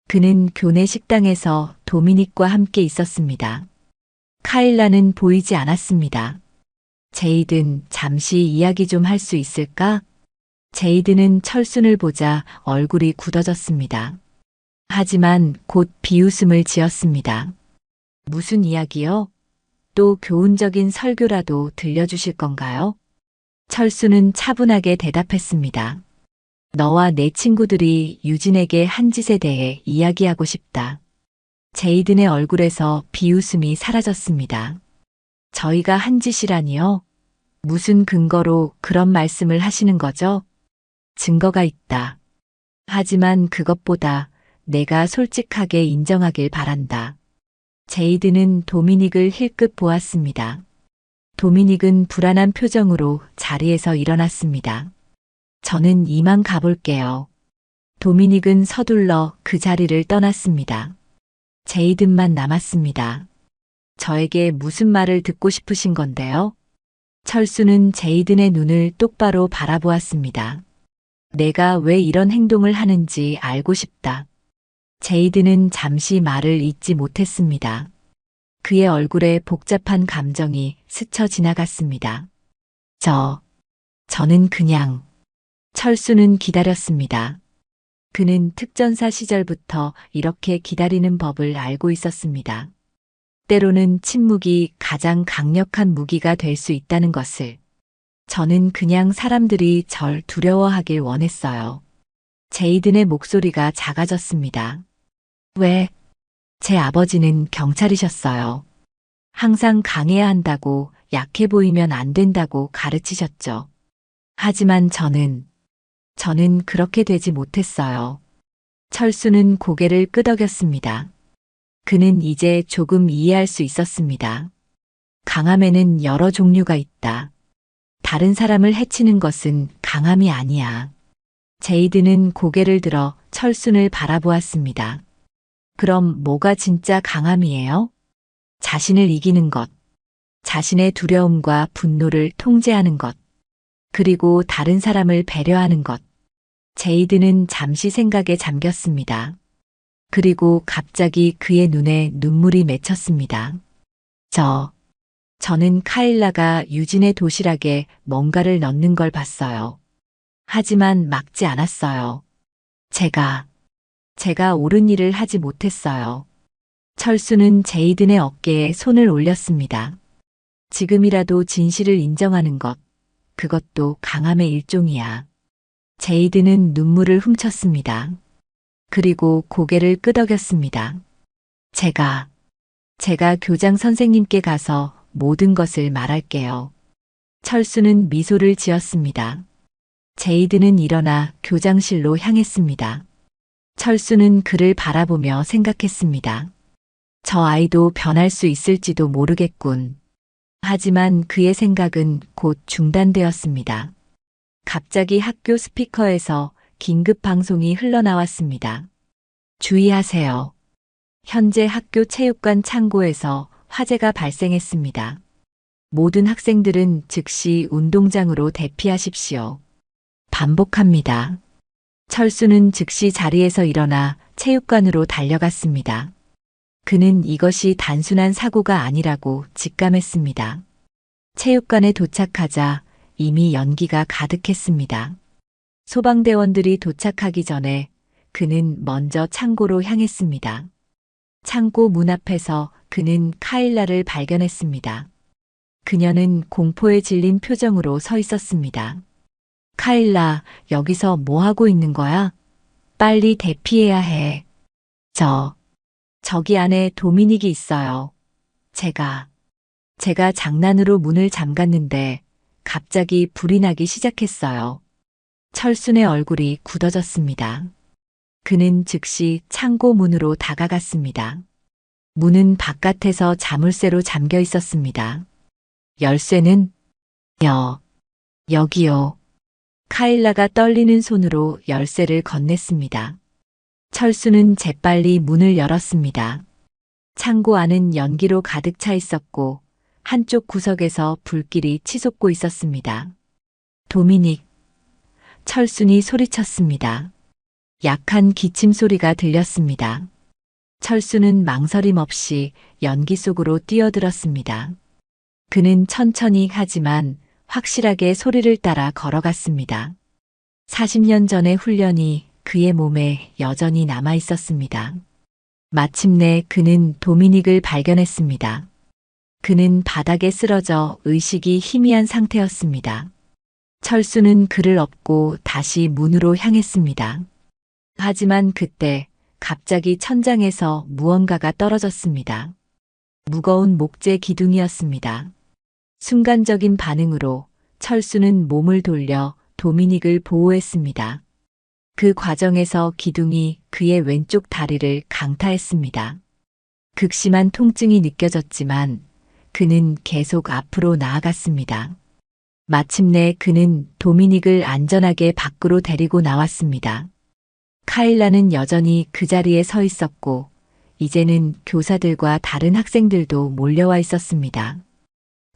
그는 교내 식당에서 도미닉과 함께 있었습니다. 카일라는 보이지 않았습니다. 제이든, 잠시 이야기 좀 할 수 있을까? 제이든은 철순을 보자 얼굴이 굳어졌습니다. 하지만 곧 비웃음을 지었습니다. 무슨 이야기요? 또 교훈적인 설교라도 들려주실 건가요? 철수는 차분하게 대답했습니다. 너와 내 친구들이 유진에게 한 짓에 대해 이야기하고 싶다. 제이든의 얼굴에서 비웃음이 사라졌습니다. 저희가 한 짓이라니요? 무슨 근거로 그런 말씀을 하시는 거죠? 증거가 있다. 하지만 그것보다 내가 솔직하게 인정하길 바란다. 제이든은 도미닉을 힐끗 보았습니다. 도미닉은 불안한 표정으로 자리에서 일어났습니다. 저는 이만 가볼게요. 도미닉은 서둘러 그 자리를 떠났습니다. 제이든만 남았습니다. 저에게 무슨 말을 듣고 싶으신 건데요? 철수는 제이든의 눈을 똑바로 바라보았습니다. 내가 왜 이런 행동을 하는지 알고 싶다. 제이든은 잠시 말을 잇지 못했습니다. 그의 얼굴에 복잡한 감정이 스쳐 지나갔습니다. 저는 그냥. 철수는 기다렸습니다. 그는 특전사 시절부터 이렇게 기다리는 법을 알고 있었습니다. 때로는 침묵이 가장 강력한 무기가 될 수 있다는 것을. 저는 그냥 사람들이 절 두려워하길 원했어요. 제이든의 목소리가 작아졌습니다. 왜? 제 아버지는 경찰이셨어요. 항상 강해야 한다고, 약해 보이면 안 된다고 가르치셨죠. 하지만 저는 그렇게 되지 못했어요. 철수는 고개를 끄덕였습니다. 그는 이제 조금 이해할 수 있었습니다. 강함에는 여러 종류가 있다. 다른 사람을 해치는 것은 강함이 아니야. 제이든은 고개를 들어 철순을 바라보았습니다. 그럼 뭐가 진짜 강함이에요? 자신을 이기는 것, 자신의 두려움과 분노를 통제하는 것, 그리고 다른 사람을 배려하는 것. 제이든은 잠시 생각에 잠겼습니다. 그리고 갑자기 그의 눈에 눈물이 맺혔습니다. 저는 카일라가 유진의 도시락에 뭔가를 넣는 걸 봤어요. 하지만 막지 않았어요. 제가 옳은 일을 하지 못했어요. 철수는 제이든의 어깨에 손을 올렸습니다. 지금이라도 진실을 인정하는 것, 그것도 강함의 일종이야. 제이든은 눈물을 훔쳤습니다. 그리고 고개를 끄덕였습니다. 제가 교장 선생님께 가서 모든 것을 말할게요. 철수는 미소를 지었습니다. 제이든은 일어나 교장실로 향했습니다. 철수는 그를 바라보며 생각했습니다. 저 아이도 변할 수 있을지도 모르겠군. 하지만 그의 생각은 곧 중단되었습니다. 갑자기 학교 스피커에서 긴급 방송이 흘러나왔습니다. 주의하세요. 현재 학교 체육관 창고에서 화재가 발생했습니다. 모든 학생들은 즉시 운동장으로 대피하십시오. 반복합니다. 철수는 즉시 자리에서 일어나 체육관으로 달려갔습니다. 그는 이것이 단순한 사고가 아니라고 직감했습니다. 체육관에 도착하자 이미 연기가 가득했습니다. 소방대원들이 도착하기 전에 그는 먼저 창고로 향했습니다. 창고 문 앞에서 그는 카일라를 발견했습니다. 그녀는 공포에 질린 표정으로 서 있었습니다. 카일라, 여기서 뭐 하고 있는 거야? 빨리 대피해야 해. 저기 안에 도미닉이 있어요. 제가 장난으로 문을 잠갔는데 갑자기 불이 나기 시작했어요. 철순의 얼굴이 굳어졌습니다. 그는 즉시 창고 문으로 다가갔습니다. 문은 바깥에서 자물쇠로 잠겨 있었습니다. 열쇠는? 여기요. 카일라가 떨리는 손으로 열쇠를 건넸습니다. 철수는 재빨리 문을 열었습니다. 창고 안은 연기로 가득 차 있었고 한쪽 구석에서 불길이 치솟고 있었습니다. 도미닉. 철순이 소리쳤습니다. 약한 기침 소리가 들렸습니다. 철수는 망설임 없이 연기 속으로 뛰어들었습니다. 그는 천천히 하지만 확실하게 소리를 따라 걸어갔습니다. 40년 전의 훈련이 그의 몸에 여전히 남아 있었습니다. 마침내 그는 도미닉을 발견했습니다. 그는 바닥에 쓰러져 의식이 희미한 상태였습니다. 철수는 그를 업고 다시 문으로 향했습니다. 하지만 그때 갑자기 천장에서 무언가가 떨어졌습니다. 무거운 목재 기둥이었습니다. 순간적인 반응으로 철수는 몸을 돌려 도미닉을 보호했습니다. 그 과정에서 기둥이 그의 왼쪽 다리를 강타했습니다. 극심한 통증이 느껴졌지만 그는 계속 앞으로 나아갔습니다. 마침내 그는 도미닉을 안전하게 밖으로 데리고 나왔습니다. 카일라는 여전히 그 자리에 서 있었고 이제는 교사들과 다른 학생들도 몰려와 있었습니다.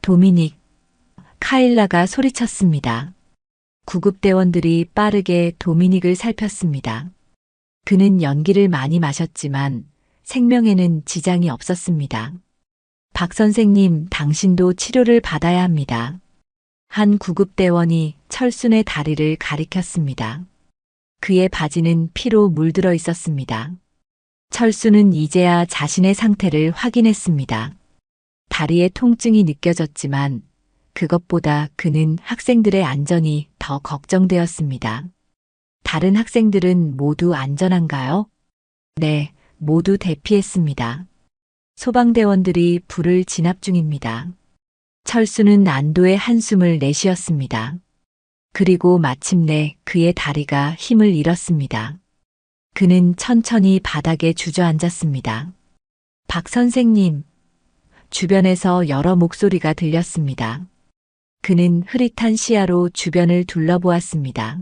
도미닉, 카일라가 소리쳤습니다. 구급대원들이 빠르게 도미닉을 살폈습니다. 그는 연기를 많이 마셨지만 생명에는 지장이 없었습니다. 박 선생님, 당신도 치료를 받아야 합니다. 한 구급대원이 철순의 다리를 가리켰습니다. 그의 바지는 피로 물들어 있었습니다. 철수는 이제야 자신의 상태를 확인했습니다. 다리에 통증이 느껴졌지만 그것보다 그는 학생들의 안전이 더 걱정되었습니다. 다른 학생들은 모두 안전한가요? 네, 모두 대피했습니다. 소방대원들이 불을 진압 중입니다. 철수는 안도의 한숨을 내쉬었습니다. 그리고 마침내 그의 다리가 힘을 잃었습니다. 그는 천천히 바닥에 주저앉았습니다. 박 선생님, 주변에서 여러 목소리가 들렸습니다. 그는 흐릿한 시야로 주변을 둘러보았습니다.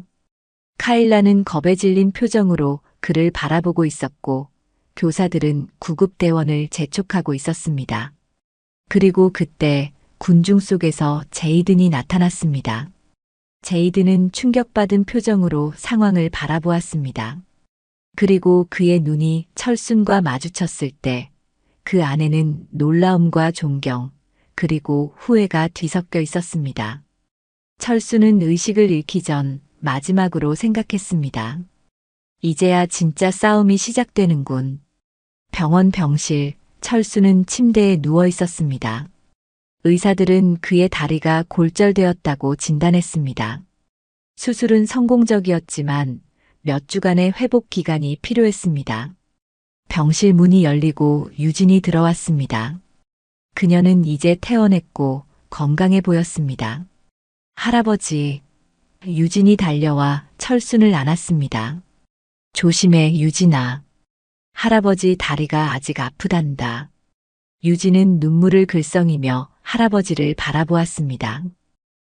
카일라는 겁에 질린 표정으로 그를 바라보고 있었고 교사들은 구급대원을 재촉하고 있었습니다. 그리고 그때 군중 속에서 제이든이 나타났습니다. 제이든은 충격받은 표정으로 상황을 바라보았습니다. 그리고 그의 눈이 철순과 마주쳤을 때 그 안에는 놀라움과 존경, 그리고 후회가 뒤섞여 있었습니다. 철수는 의식을 잃기 전 마지막으로 생각했습니다. 이제야 진짜 싸움이 시작되는군. 병원 병실, 철수는 침대에 누워 있었습니다. 의사들은 그의 다리가 골절되었다고 진단했습니다. 수술은 성공적이었지만 몇 주간의 회복 기간이 필요했습니다. 병실 문이 열리고 유진이 들어왔습니다. 그녀는 이제 퇴원했고 건강해 보였습니다. 할아버지, 유진이 달려와 철순을 안았습니다. 조심해, 유진아. 할아버지 다리가 아직 아프단다. 유진은 눈물을 글썽이며 할아버지를 바라보았습니다.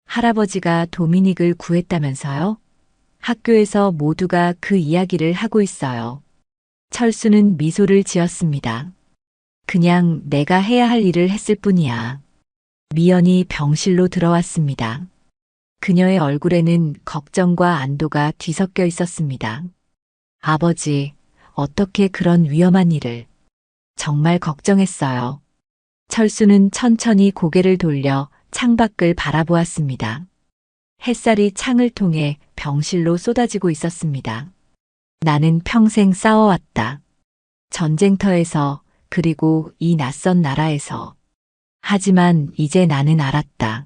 할아버지가 도미닉을 구했다면서요? 학교에서 모두가 그 이야기를 하고 있어요. 철수는 미소를 지었습니다. 그냥 내가 해야 할 일을 했을 뿐이야. 미연이 병실로 들어왔습니다. 그녀의 얼굴에는 걱정과 안도가 뒤섞여 있었습니다. 아버지, 어떻게 그런 위험한 일을. 정말 걱정했어요. 철수는 천천히 고개를 돌려 창밖을 바라보았습니다. 햇살이 창을 통해 병실로 쏟아지고 있었습니다. 나는 평생 싸워왔다. 전쟁터에서, 그리고 이 낯선 나라에서. 하지만 이제 나는 알았다.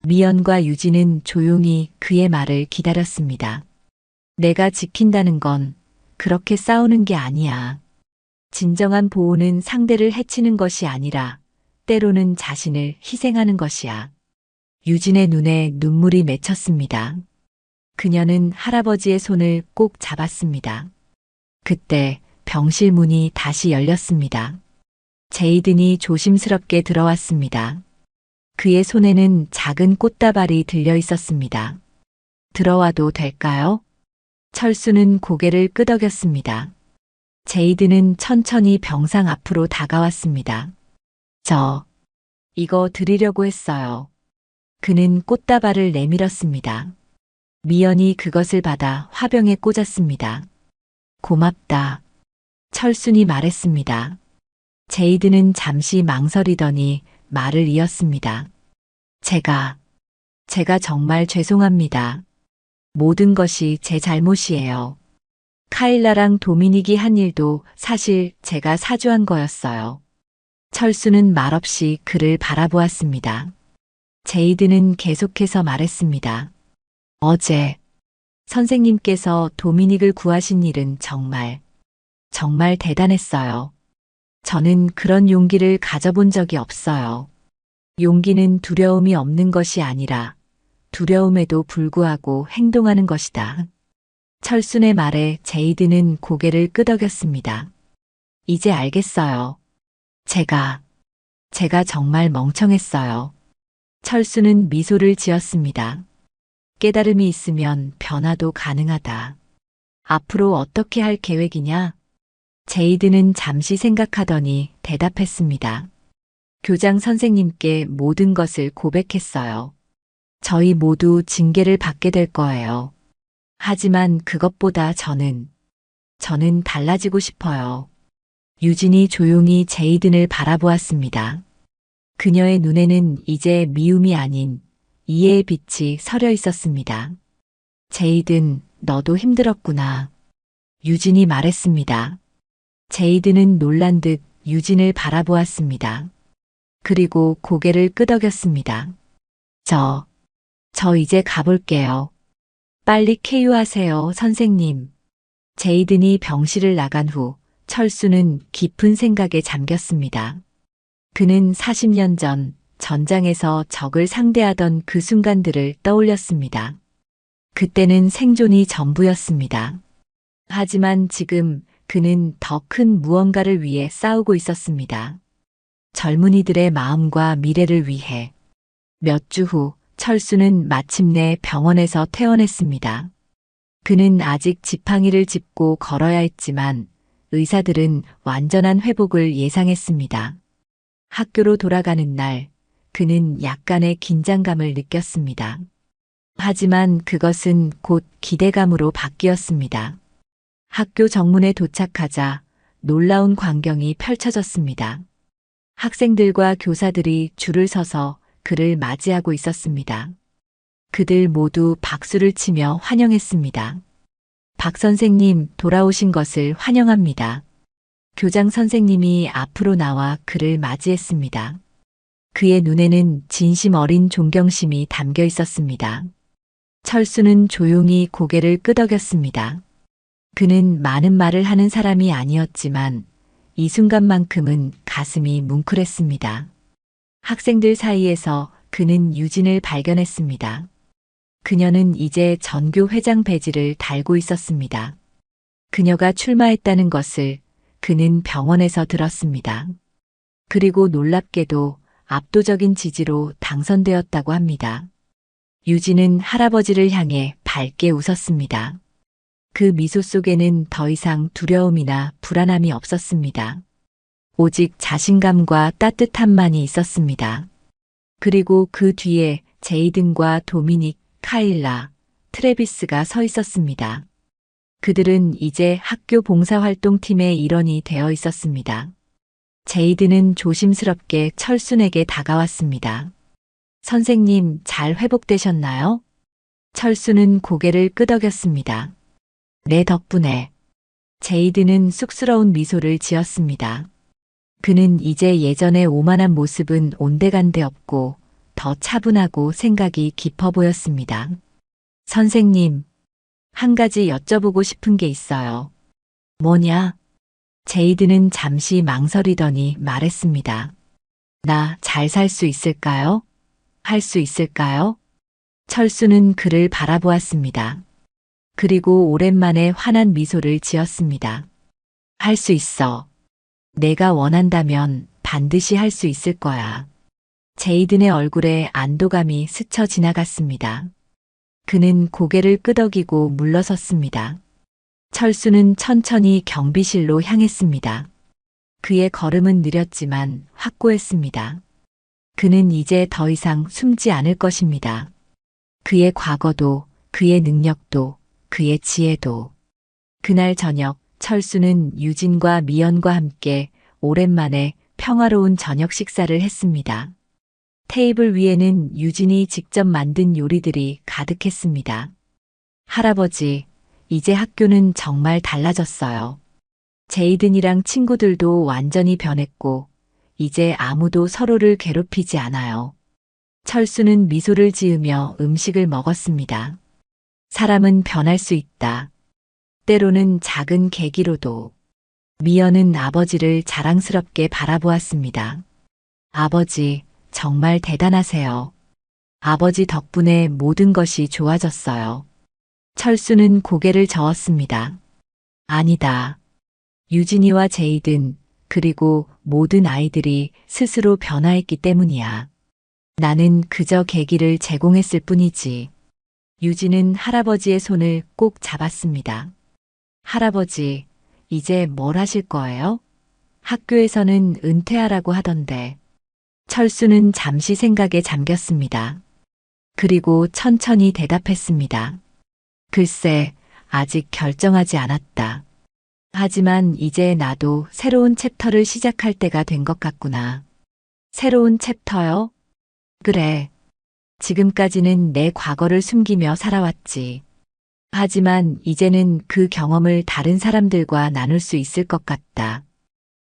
미연과 유진은 조용히 그의 말을 기다렸습니다. 내가 지킨다는 건 그렇게 싸우는 게 아니야. 진정한 보호는 상대를 해치는 것이 아니라 때로는 자신을 희생하는 것이야. 유진의 눈에 눈물이 맺혔습니다. 그녀는 할아버지의 손을 꼭 잡았습니다. 그때 병실 문이 다시 열렸습니다. 제이든이 조심스럽게 들어왔습니다. 그의 손에는 작은 꽃다발이 들려 있었습니다. 들어와도 될까요? 철수는 고개를 끄덕였습니다. 제이든은 천천히 병상 앞으로 다가왔습니다. 이거 드리려고 했어요. 그는 꽃다발을 내밀었습니다. 미연이 그것을 받아 화병에 꽂았습니다. 고맙다. 철순이 말했습니다. 제이든은 잠시 망설이더니 말을 이었습니다. 제가 정말 죄송합니다. 모든 것이 제 잘못이에요. 카일라랑 도미닉이 한 일도 사실 제가 사주한 거였어요. 철수는 말없이 그를 바라보았습니다. 제이든은 계속해서 말했습니다. 어제 선생님께서 도미닉을 구하신 일은 정말 대단했어요. 저는 그런 용기를 가져본 적이 없어요. 용기는 두려움이 없는 것이 아니라 두려움에도 불구하고 행동하는 것이다. 철순의 말에 제이든은 고개를 끄덕였습니다. 이제 알겠어요. 제가 정말 멍청했어요. 철수는 미소를 지었습니다. 깨달음이 있으면 변화도 가능하다. 앞으로 어떻게 할 계획이냐? 제이든은 잠시 생각하더니 대답했습니다. 교장 선생님께 모든 것을 고백했어요. 저희 모두 징계를 받게 될 거예요. 하지만 그것보다 저는 달라지고 싶어요. 유진이 조용히 제이든을 바라보았습니다. 그녀의 눈에는 이제 미움이 아닌 이해의 빛이 서려 있었습니다. 제이든, 너도 힘들었구나. 유진이 말했습니다. 제이든은 놀란 듯 유진을 바라보았습니다. 그리고 고개를 끄덕였습니다. 저 이제 가볼게요. 빨리 쾌유하세요, 선생님. 제이든이 병실을 나간 후 철수는 깊은 생각에 잠겼습니다. 그는 40년 전 전장에서 적을 상대하던 그 순간들을 떠올렸습니다. 그때는 생존이 전부였습니다. 하지만 지금 그는 더 큰 무언가를 위해 싸우고 있었습니다. 젊은이들의 마음과 미래를 위해. 몇 주 후 철수는 마침내 병원에서 퇴원했습니다. 그는 아직 지팡이를 짚고 걸어야 했지만 의사들은 완전한 회복을 예상했습니다. 학교로 돌아가는 날, 그는 약간의 긴장감을 느꼈습니다. 하지만 그것은 곧 기대감으로 바뀌었습니다. 학교 정문에 도착하자 놀라운 광경이 펼쳐졌습니다. 학생들과 교사들이 줄을 서서 그를 맞이하고 있었습니다. 그들 모두 박수를 치며 환영했습니다. 박 선생님, 돌아오신 것을 환영합니다. 교장 선생님이 앞으로 나와 그를 맞이했습니다. 그의 눈에는 진심 어린 존경심이 담겨 있었습니다. 철수는 조용히 고개를 끄덕였습니다. 그는 많은 말을 하는 사람이 아니었지만 이 순간만큼은 가슴이 뭉클했습니다. 학생들 사이에서 그는 유진을 발견했습니다. 그녀는 이제 전교 회장 배지를 달고 있었습니다. 그녀가 출마했다는 것을 그는 병원에서 들었습니다. 그리고 놀랍게도 압도적인 지지로 당선되었다고 합니다. 유진은 할아버지를 향해 밝게 웃었습니다. 그 미소 속에는 더 이상 두려움이나 불안함이 없었습니다. 오직 자신감과 따뜻함만이 있었습니다. 그리고 그 뒤에 제이든과 도미닉, 카일라, 트래비스가 서 있었습니다. 그들은 이제 학교 봉사활동팀의 일원이 되어 있었습니다. 제이든은 조심스럽게 철순에게 다가왔습니다. 선생님, 잘 회복되셨나요? 철수는 고개를 끄덕였습니다. 내 덕분에. 제이드는 쑥스러운 미소를 지었습니다. 그는 이제 예전의 오만한 모습은 온데간데 없고 더 차분하고 생각이 깊어 보였습니다. 선생님, 한 가지 여쭤보고 싶은 게 있어요. 뭐냐? 제이드는 잠시 망설이더니 말했습니다. 나 잘 살 수 있을까요? 할 수 있을까요? 철수는 그를 바라보았습니다. 그리고 오랜만에 환한 미소를 지었습니다. 할 수 있어. 내가 원한다면 반드시 할 수 있을 거야. 제이든의 얼굴에 안도감이 스쳐 지나갔습니다. 그는 고개를 끄덕이고 물러섰습니다. 철수는 천천히 경비실로 향했습니다. 그의 걸음은 느렸지만 확고했습니다. 그는 이제 더 이상 숨지 않을 것입니다. 그의 과거도, 그의 능력도, 그의 지혜도. 그날 저녁 철수는 유진과 미연과 함께 오랜만에 평화로운 저녁 식사를 했습니다. 테이블 위에는 유진이 직접 만든 요리들이 가득했습니다. 할아버지, 이제 학교는 정말 달라졌어요. 제이든이랑 친구들도 완전히 변했고 이제 아무도 서로를 괴롭히지 않아요. 철수는 미소를 지으며 음식을 먹었습니다. 사람은 변할 수 있다. 때로는 작은 계기로도. 미연은 아버지를 자랑스럽게 바라보았습니다. 아버지, 정말 대단하세요. 아버지 덕분에 모든 것이 좋아졌어요. 철수는 고개를 저었습니다. 아니다. 유진이와 제이든, 그리고 모든 아이들이 스스로 변화했기 때문이야. 나는 그저 계기를 제공했을 뿐이지. 유진은 할아버지의 손을 꼭 잡았습니다. 할아버지, 이제 뭘 하실 거예요? 학교에서는 은퇴하라고 하던데. 철수는 잠시 생각에 잠겼습니다. 그리고 천천히 대답했습니다. 글쎄, 아직 결정하지 않았다. 하지만 이제 나도 새로운 챕터를 시작할 때가 된 것 같구나. 새로운 챕터요? 그래. 지금까지는 내 과거를 숨기며 살아왔지. 하지만 이제는 그 경험을 다른 사람들과 나눌 수 있을 것 같다.